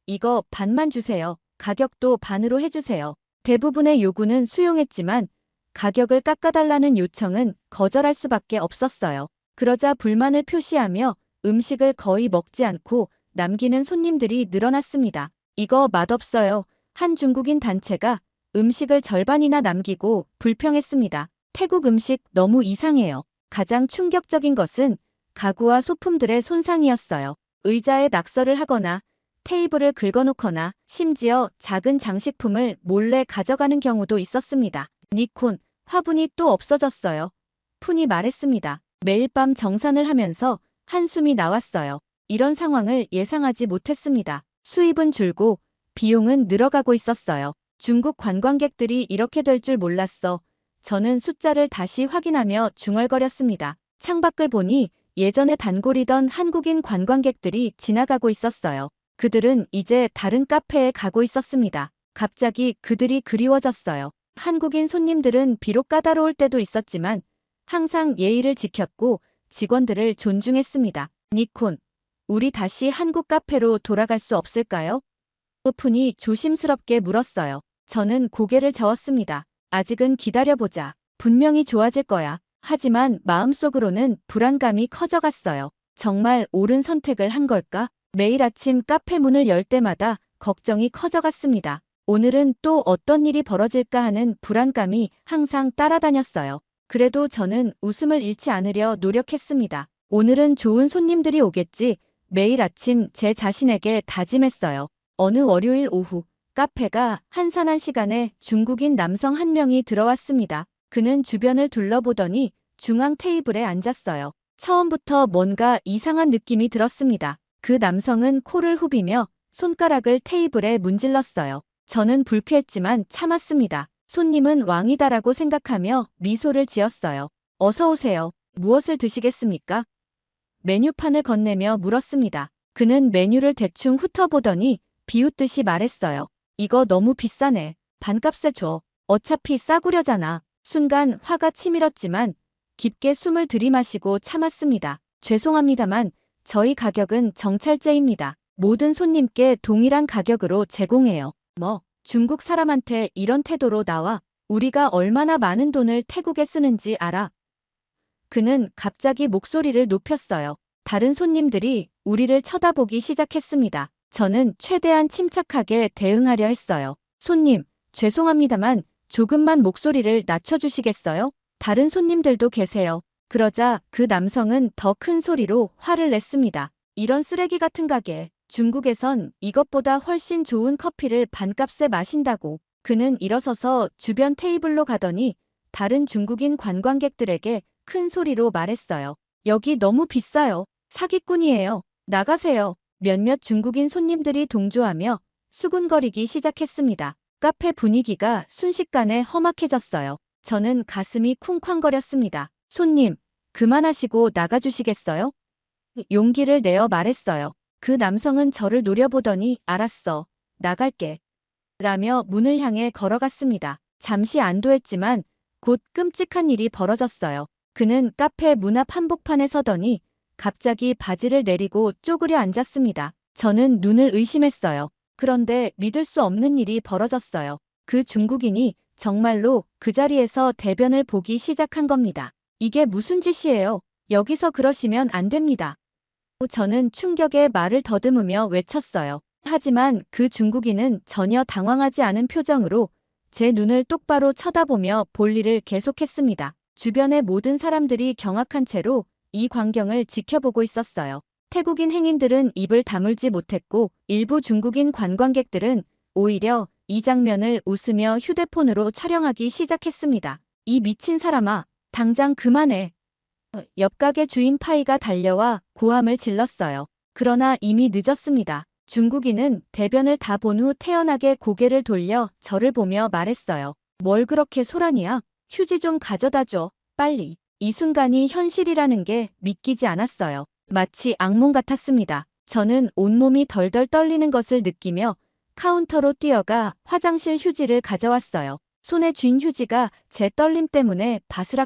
이거 반만 주세요. 가격도 반으로 해주세요. 대부분의 요구는 수용했지만 가격을 깎아달라는 요청은 거절할 수밖에 없었어요. 그러자 불만을 표시하며 음식을 거의 먹지 않고 남기는 손님들이 늘어났습니다. 이거 맛없어요. 한 중국인 단체가 음식을 절반이나 남기고 불평했습니다. 태국 음식 너무 이상해요. 가장 충격적인 것은 가구와 소품들의 손상이었어요. 의자에 낙서를 하거나 테이블을 긁어놓거나 심지어 작은 장식품을 몰래 가져가는 경우도 있었습니다. 니콘, 화분이 또 없어졌어요. 푼이 말했습니다. 매일 밤 정산을 하면서 한숨이 나왔어요. 이런 상황을 예상하지 못했습니다. 수입은 줄고 비용은 늘어가고 있었어요. 중국 관광객들이 이렇게 될 줄 몰랐어. 저는 숫자를 다시 확인하며 중얼거렸습니다. 창밖을 보니 예전에 단골이던 한국인 관광객들이 지나가고 있었어요. 그들은 이제 다른 카페에 가고 있었습니다. 갑자기 그들이 그리워졌어요. 한국인 손님들은 비록 까다로울 때도 있었지만 항상 예의를 지켰고 직원들을 존중했습니다. 니콘, 우리 다시 한국 카페로 돌아갈 수 없을까요? 푼이 조심스럽게 물었어요. 저는 고개를 저었습니다. 아직은 기다려보자. 분명히 좋아질 거야. 하지만 마음속으로는 불안감이 커져갔어요. 정말 옳은 선택을 한 걸까? 매일 아침 카페 문을 열 때마다 걱정이 커져갔습니다. 오늘은 또 어떤 일이 벌어질까 하는 불안감이 항상 따라다녔어요. 그래도 저는 웃음을 잃지 않으려 노력했습니다. 오늘은 좋은 손님들이 오겠지. 매일 아침 제 자신에게 다짐했어요. 어느 월요일 오후 카페가 한산한 시간에 중국인 남성 한 명이 들어왔습니다. 그는 주변을 둘러보더니 중앙 테이블에 앉았어요. 처음부터 뭔가 이상한 느낌이 들었습니다. 그 남성은 코를 후비며 손가락을 테이블에 문질렀어요. 저는 불쾌했지만 참았습니다. 손님은 왕이다라고 생각하며 미소를 지었어요. 어서 오세요. 무엇을 드시겠습니까? 메뉴판을 건네며 물었습니다. 그는 메뉴를 대충 훑어보더니 비웃듯이 말했어요. 이거 너무 비싸네. 반값에 줘. 어차피 싸구려잖아. 순간 화가 치밀었지만 깊게 숨을 들이마시고 참았습니다. 죄송합니다만 저희 가격은 정찰제입니다. 모든 손님께 동일한 가격으로 제공해요. 중국 사람한테 이런 태도로 나와. 우리가 얼마나 많은 돈을 태국에 쓰는지 알아? 그는 갑자기 목소리를 높였어요. 다른 손님들이 우리를 쳐다보기 시작했습니다. 저는 최대한 침착하게 대응하려 했어요. 손님, 죄송합니다만 조금만 목소리를 낮춰주시겠어요? 다른 손님들도 계세요. 그러자 그 남성은 더 큰 소리로 화를 냈습니다. 이런 쓰레기 같은 가게. 중국에선 이것보다 훨씬 좋은 커피를 반값에 마신다고. 그는 일어서서 주변 테이블로 가더니 다른 중국인 관광객들에게 큰 소리로 말했어요. 여기 너무 비싸요. 사기꾼이에요. 나가세요. 몇몇 중국인 손님들이 동조하며 수군거리기 시작했습니다. 카페 분위기가 순식간에 험악해졌어요. 저는 가슴이 쿵쾅거렸습니다. 손님, 그만하시고 나가주시겠어요? 용기를 내어 말했어요. 그 남성은 저를 노려보더니 알았어. 나갈게. 라며 문을 향해 걸어갔습니다. 잠시 안도했지만 곧 끔찍한 일이 벌어졌어요. 그는 카페 문 앞 한복판에 서더니 갑자기 바지를 내리고 쪼그려 앉았습니다. 저는 눈을 의심했어요. 그런데 믿을 수 없는 일이 벌어졌어요. 그 중국인이 정말로 그 자리에서 대변을 보기 시작한 겁니다. 이게 무슨 짓이에요? 여기서 그러시면 안 됩니다. 저는 충격에 말을 더듬으며 외쳤어요. 하지만 그 중국인은 전혀 당황하지 않은 표정으로 제 눈을 똑바로 쳐다보며 볼일을 계속했습니다. 주변의 모든 사람들이 경악한 채로 이 광경을 지켜보고 있었어요. 태국인 행인들은 입을 다물지 못했고 일부 중국인 관광객들은 오히려 이 장면을 웃으며 휴대폰으로 촬영하기 시작했습니다. 이 미친 사람아, 당장 그만해. 옆 가게 주인 파이가 달려와 고함을 질렀어요. 그러나 이미 늦었습니다. 중국인은 대변을 다 본 후 태연하게 고개를 돌려 저를 보며 말했어요. 뭘 그렇게 소란이야? 휴지 좀 가져다 줘. 빨리. 이 순간이 현실이라는 게 믿기지 않았어요. 마치 악몽 같았습니다. 저는 온몸이 덜덜 떨리는 것을 느끼며 카운터로 뛰어가 화장실 휴지를 가져왔어요. 손에 쥔 휴지가 제 떨림 때문에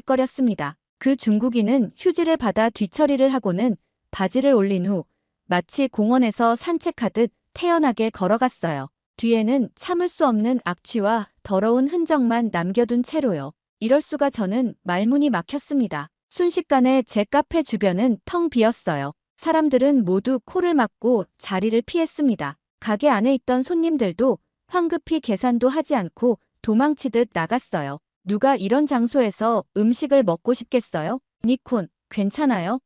바스락거렸습니다. 그 중국인은 휴지를 받아 뒤처리를 하고는 바지를 올린 후 마치 공원에서 산책하듯 태연하게 걸어갔어요. 뒤에는 참을 수 없는 악취와 더러운 흔적만 남겨둔 채로요. 이럴 수가. 저는 말문이 막혔습니다. 순식간에 제 카페 주변은 텅 비었어요. 사람들은 모두 코를 막고 자리를 피했습니다. 가게 안에 있던 손님들도 황급히 계산도 하지 않고 도망치듯 나갔어요. 누가 이런 장소에서 음식을 먹고 싶겠어요? 니콘, 괜찮아요?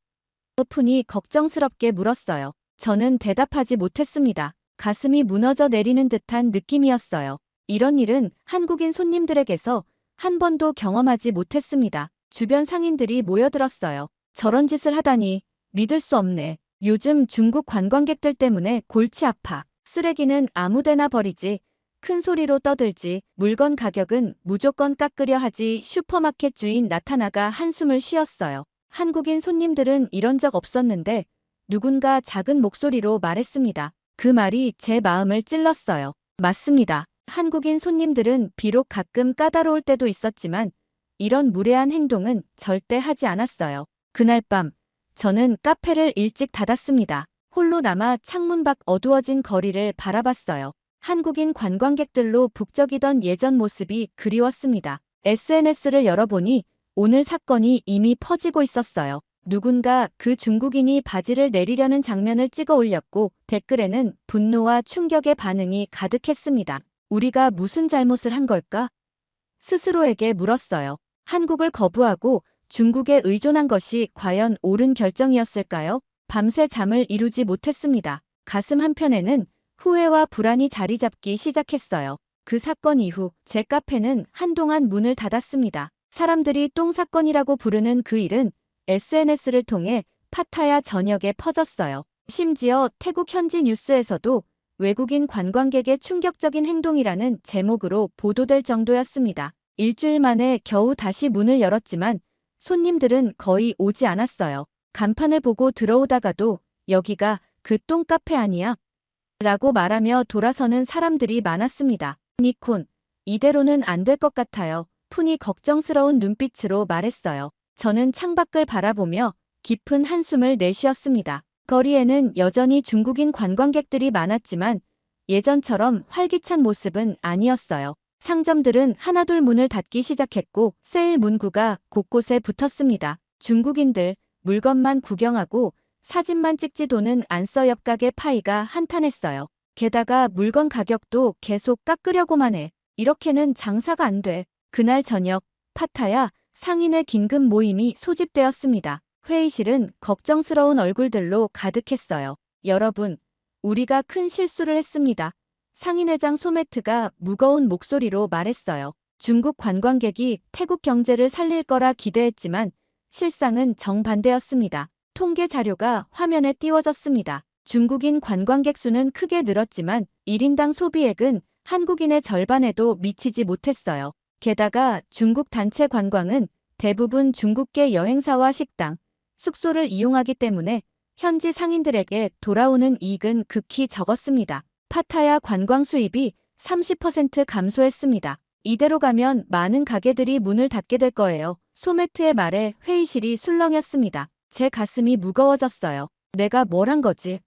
푼이 걱정스럽게 물었어요. 저는 대답하지 못했습니다. 가슴이 무너져 내리는 듯한 느낌이었어요. 이런 일은 한국인 손님들에게서 한 번도 경험하지 못했습니다. 주변 상인들이 모여들었어요. 저런 짓을 하다니 믿을 수 없네. 요즘 중국 관광객들 때문에 골치 아파. 쓰레기는 아무데나 버리지. 큰 소리로 떠들지. 물건 가격은 무조건 깎으려 하지. 슈퍼마켓 주인 나타나가 한숨을 쉬었어요. 한국인 손님들은 이런 적 없었는데 누군가 작은 목소리로 말했습니다. 그 말이 제 마음을 찔렀어요. 맞습니다. 한국인 손님들은 비록 가끔 까다로울 때도 있었지만 이런 무례한 행동은 절대 하지 않았어요. 그날 밤 저는 카페를 일찍 닫았습니다. 홀로 남아 창문 밖 어두워진 거리를 바라봤어요. 한국인 관광객들로 북적이던 예전 모습이 그리웠습니다. SNS를 열어보니 오늘 사건이 이미 퍼지고 있었어요. 누군가 그 중국인이 바지를 내리려는 장면을 찍어 올렸고 댓글에는 분노와 충격의 반응이 가득했습니다. 우리가 무슨 잘못을 한 걸까? 스스로에게 물었어요. 한국을 거부하고 중국에 의존한 것이 과연 옳은 결정이었을까요? 밤새 잠을 이루지 못했습니다. 가슴 한편에는 후회와 불안이 자리 잡기 시작했어요. 그 사건 이후 제 카페는 한동안 문을 닫았습니다. 사람들이 똥 사건이라고 부르는 그 일은 SNS를 통해 파타야 전역에 퍼졌어요. 심지어 태국 현지 뉴스에서도 외국인 관광객의 충격적인 행동이라는 제목으로 보도될 정도였습니다. 일주일 만에 겨우 다시 문을 열었지만 손님들은 거의 오지 않았어요. 간판을 보고 들어오다가도 여기가 그 똥카페 아니야? 라고 말하며 돌아서는 사람들이 많았습니다. 니콘, 이대로는 안 될 것 같아요. 푼이 걱정스러운 눈빛으로 말했어요. 저는 창밖을 바라보며 깊은 한숨을 내쉬었습니다. 거리에는 여전히 중국인 관광객들이 많았지만 예전처럼 활기찬 모습은 아니었어요. 상점들은 하나둘 문을 닫기 시작했고 세일 문구가 곳곳에 붙었습니다. 중국인들, 물건만 구경하고 사진만 찍지 돈은 안 써. 옆 가게 파이가 한탄했어요. 게다가 물건 가격도 계속 깎으려고만 해. 이렇게는 장사가 안 돼. 그날 저녁 파타야 상인회 긴급 모임이 소집되었습니다. 회의실은 걱정스러운 얼굴들로 가득했어요. 여러분, 우리가 큰 실수를 했습니다. 상인회장 소매트가 무거운 목소리로 말했어요. 중국 관광객이 태국 경제를 살릴 거라 기대했지만 실상은 정반대였습니다. 통계 자료가 화면에 띄워졌습니다. 중국인 관광객 수는 크게 늘었지만 1인당 소비액은 한국인의 절반에도 미치지 못했어요. 게다가 중국 단체 관광은 대부분 중국계 여행사와 식당, 숙소를 이용하기 때문에 현지 상인들에게 돌아오는 이익은 극히 적었습니다. 파타야 관광 수입이 30% 감소했습니다. 이대로 가면 많은 가게들이 문을 닫게 될 거예요. 소매트의 말에 회의실이 술렁였습니다. 제 가슴이 무거워졌어요. 내가 뭘 한 거지?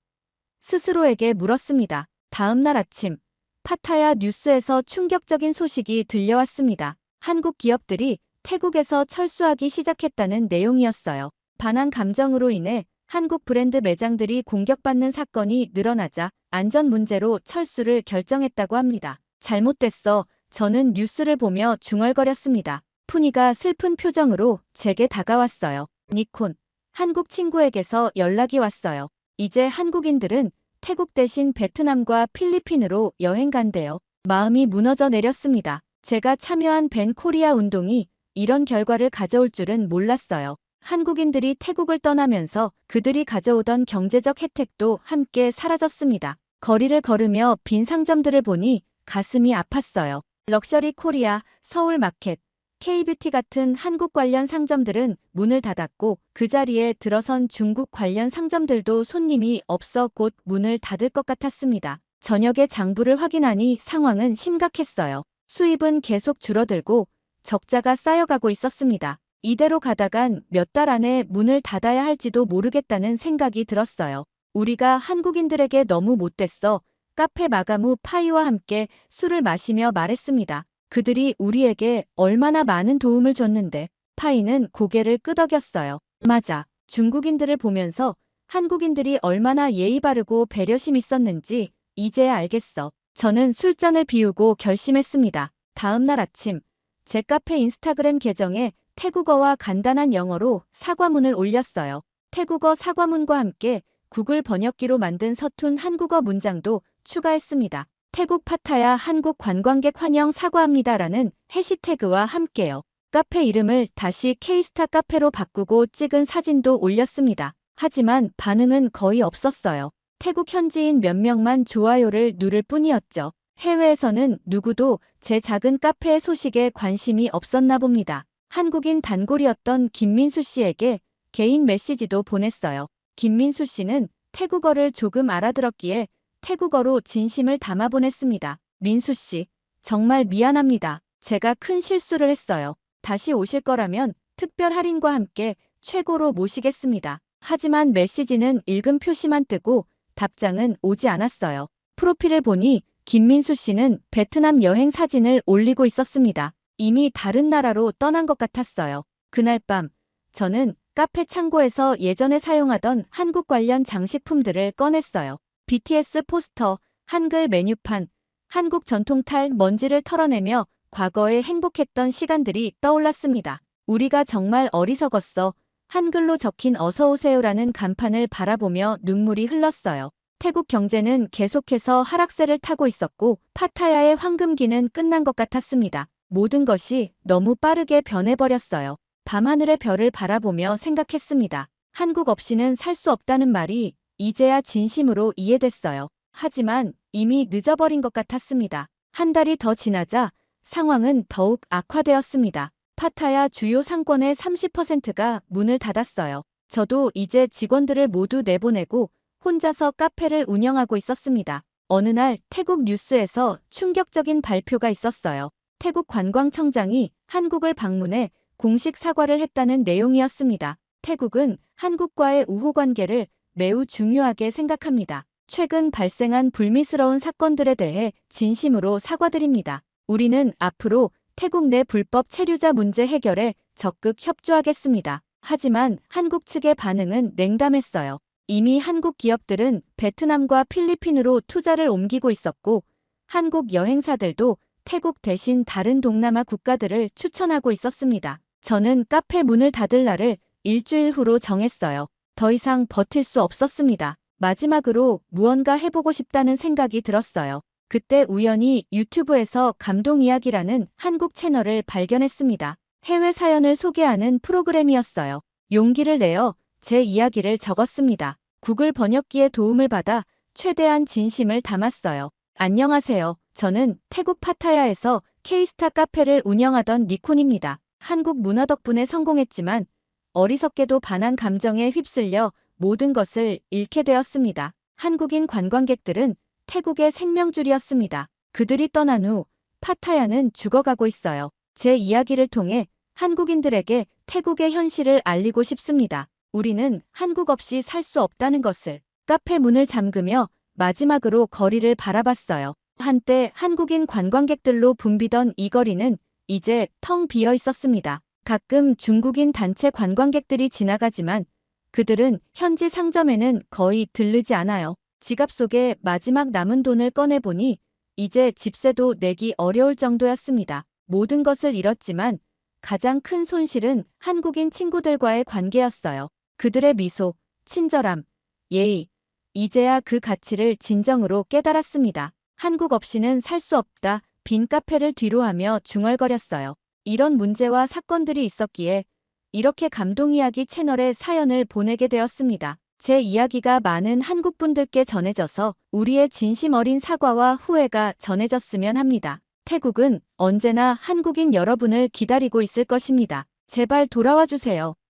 스스로에게 물었습니다. 다음 날 아침, 파타야 뉴스에서 충격적인 소식이 들려왔습니다. 한국 기업들이 태국에서 철수하기 시작했다는 내용이었어요. 반한 감정으로 인해 한국 브랜드 매장들이 공격받는 사건이 늘어나자 안전 문제로 철수를 결정했다고 합니다. 잘못됐어. 저는 뉴스를 보며 중얼거렸습니다. 푸니가 슬픈 표정으로 제게 다가왔어요. 니콘, 한국 친구에게서 연락이 왔어요. 이제 한국인들은 태국 대신 베트남과 필리핀으로 여행 간대요. 마음이 무너져 내렸습니다. 제가 참여한 벤 코리아 운동이 이런 결과를 가져올 줄은 몰랐어요. 한국인들이 태국을 떠나면서 그들이 가져오던 경제적 혜택도 함께 사라졌습니다. 거리를 걸으며 빈 상점들을 보니 가슴이 아팠어요. 럭셔리 코리아, 서울 마켓, K뷰티 같은 한국 관련 상점들은 문을 닫았고 그 자리에 들어선 중국 관련 상점들도 손님이 없어 곧 문을 닫을 것 같았습니다. 저녁에 장부를 확인하니 상황은 심각했어요. 수입은 계속 줄어들고 적자가 쌓여가고 있었습니다. 이대로 가다간 몇 달 안에 문을 닫아야 할지도 모르겠다는 생각이 들었어요. 우리가 한국인들에게 너무 못됐어. 카페 마감 후 파이와 함께 술을 마시며 말했습니다. 그들이 우리에게 얼마나 많은 도움을 줬는데. 파이는 고개를 끄덕였어요. 맞아. 중국인들을 보면서 한국인들이 얼마나 예의 바르고 배려심 있었는지 이제야 알겠어. 저는 술잔을 비우고 결심했습니다. 다음 날 아침, 제 카페 인스타그램 계정에 태국어와 간단한 영어로 사과문을 올렸어요. 태국어 사과문과 함께 구글 번역기로 만든 서툰 한국어 문장도 추가했습니다. 태국 파타야 한국 관광객 환영 사과합니다라는 해시태그와 함께요. 카페 이름을 다시 K스타 카페로 바꾸고 찍은 사진도 올렸습니다. 하지만 반응은 거의 없었어요. 태국 현지인 몇 명만 좋아요를 누를 뿐이었죠. 해외에서는 누구도 제 작은 카페의 소식에 관심이 없었나 봅니다. 한국인 단골이었던 김민수 씨에게 개인 메시지도 보냈어요. 김민수 씨는 태국어를 조금 알아들었기에 태국어로 진심을 담아 보냈습니다. 민수 씨, 정말 미안합니다. 제가 큰 실수를 했어요. 다시 오실 거라면 특별 할인과 함께 최고로 모시겠습니다. 하지만 메시지는 읽음 표시만 뜨고 답장은 오지 않았어요. 프로필을 보니 김민수 씨는 베트남 여행 사진을 올리고 있었습니다. 이미 다른 나라로 떠난 것 같았어요. 그날 밤, 저는 카페 창고에서 예전에 사용하던 한국 관련 장식품들을 꺼냈어요. BTS 포스터, 한글 메뉴판, 한국 전통탈 먼지를 털어내며 과거에 행복했던 시간들이 떠올랐습니다. 우리가 정말 어리석었어. 한글로 적힌 어서오세요라는 간판을 바라보며 눈물이 흘렀어요. 태국 경제는 계속해서 하락세를 타고 있었고 파타야의 황금기는 끝난 것 같았습니다. 모든 것이 너무 빠르게 변해버렸어요. 밤하늘의 별을 바라보며 생각했습니다. 한국 없이는 살 수 없다는 말이 이제야 진심으로 이해됐어요. 하지만 이미 늦어버린 것 같았습니다. 한 달이 더 지나자 상황은 더욱 악화되었습니다. 파타야 주요 상권의 30%가 문을 닫았어요. 저도 이제 직원들을 모두 내보내고 혼자서 카페를 운영하고 있었습니다. 어느 날 태국 뉴스에서 충격적인 발표가 있었어요. 태국 관광청장이 한국을 방문해 공식 사과를 했다는 내용이었습니다. 태국은 한국과의 우호 관계를 매우 중요하게 생각합니다. 최근 발생한 불미스러운 사건들에 대해 진심으로 사과드립니다. 우리는 앞으로 태국 내 불법 체류자 문제 해결에 적극 협조하겠습니다. 하지만 한국 측의 반응은 냉담했어요. 이미 한국 기업들은 베트남과 필리핀으로 투자를 옮기고 있었고 한국 여행사들도 태국 대신 다른 동남아 국가들을 추천하고 있었습니다. 저는 카페 문을 닫을 날을 일주일 후로 정했어요. 더 이상 버틸 수 없었습니다. 마지막으로 무언가 해보고 싶다는 생각이 들었어요. 그때 우연히 유튜브에서 감동 이야기라는 한국 채널을 발견했습니다. 해외 사연을 소개하는 프로그램이었어요. 용기를 내어 제 이야기를 적었습니다. 구글 번역기의 도움을 받아 최대한 진심을 담았어요. 안녕하세요. 저는 태국 파타야에서 K스타 카페를 운영하던 니콘입니다. 한국 문화 덕분에 성공했지만 어리석게도 반한 감정에 휩쓸려 모든 것을 잃게 되었습니다. 한국인 관광객들은 태국의 생명줄이었습니다. 그들이 떠난 후 파타야는 죽어가고 있어요. 제 이야기를 통해 한국인들에게 태국의 현실을 알리고 싶습니다. 우리는 한국 없이 살 수 없다는 것을. 카페 문을 잠그며 마지막으로 거리를 바라봤어요. 한때 한국인 관광객들로 붐비던 이 거리는 이제 텅 비어 있었습니다. 가끔 중국인 단체 관광객들이 지나가지만 그들은 현지 상점에는 거의 들르지 않아요. 지갑 속에 마지막 남은 돈을 꺼내보니 이제 집세도 내기 어려울 정도였습니다. 모든 것을 잃었지만 가장 큰 손실은 한국인 친구들과의 관계였어요. 그들의 미소, 친절함, 예의. 이제야 그 가치를 진정으로 깨달았습니다. 한국 없이는 살 수 없다. 빈 카페를 뒤로하며 중얼거렸어요. 이런 문제와 사건들이 있었기에 이렇게 감동 이야기 채널에 사연을 보내게 되었습니다. 제 이야기가 많은 한국분들께 전해져서 우리의 진심 어린 사과와 후회가 전해졌으면 합니다. 태국은 언제나 한국인 여러분을 기다리고 있을 것입니다. 제발 돌아와 주세요.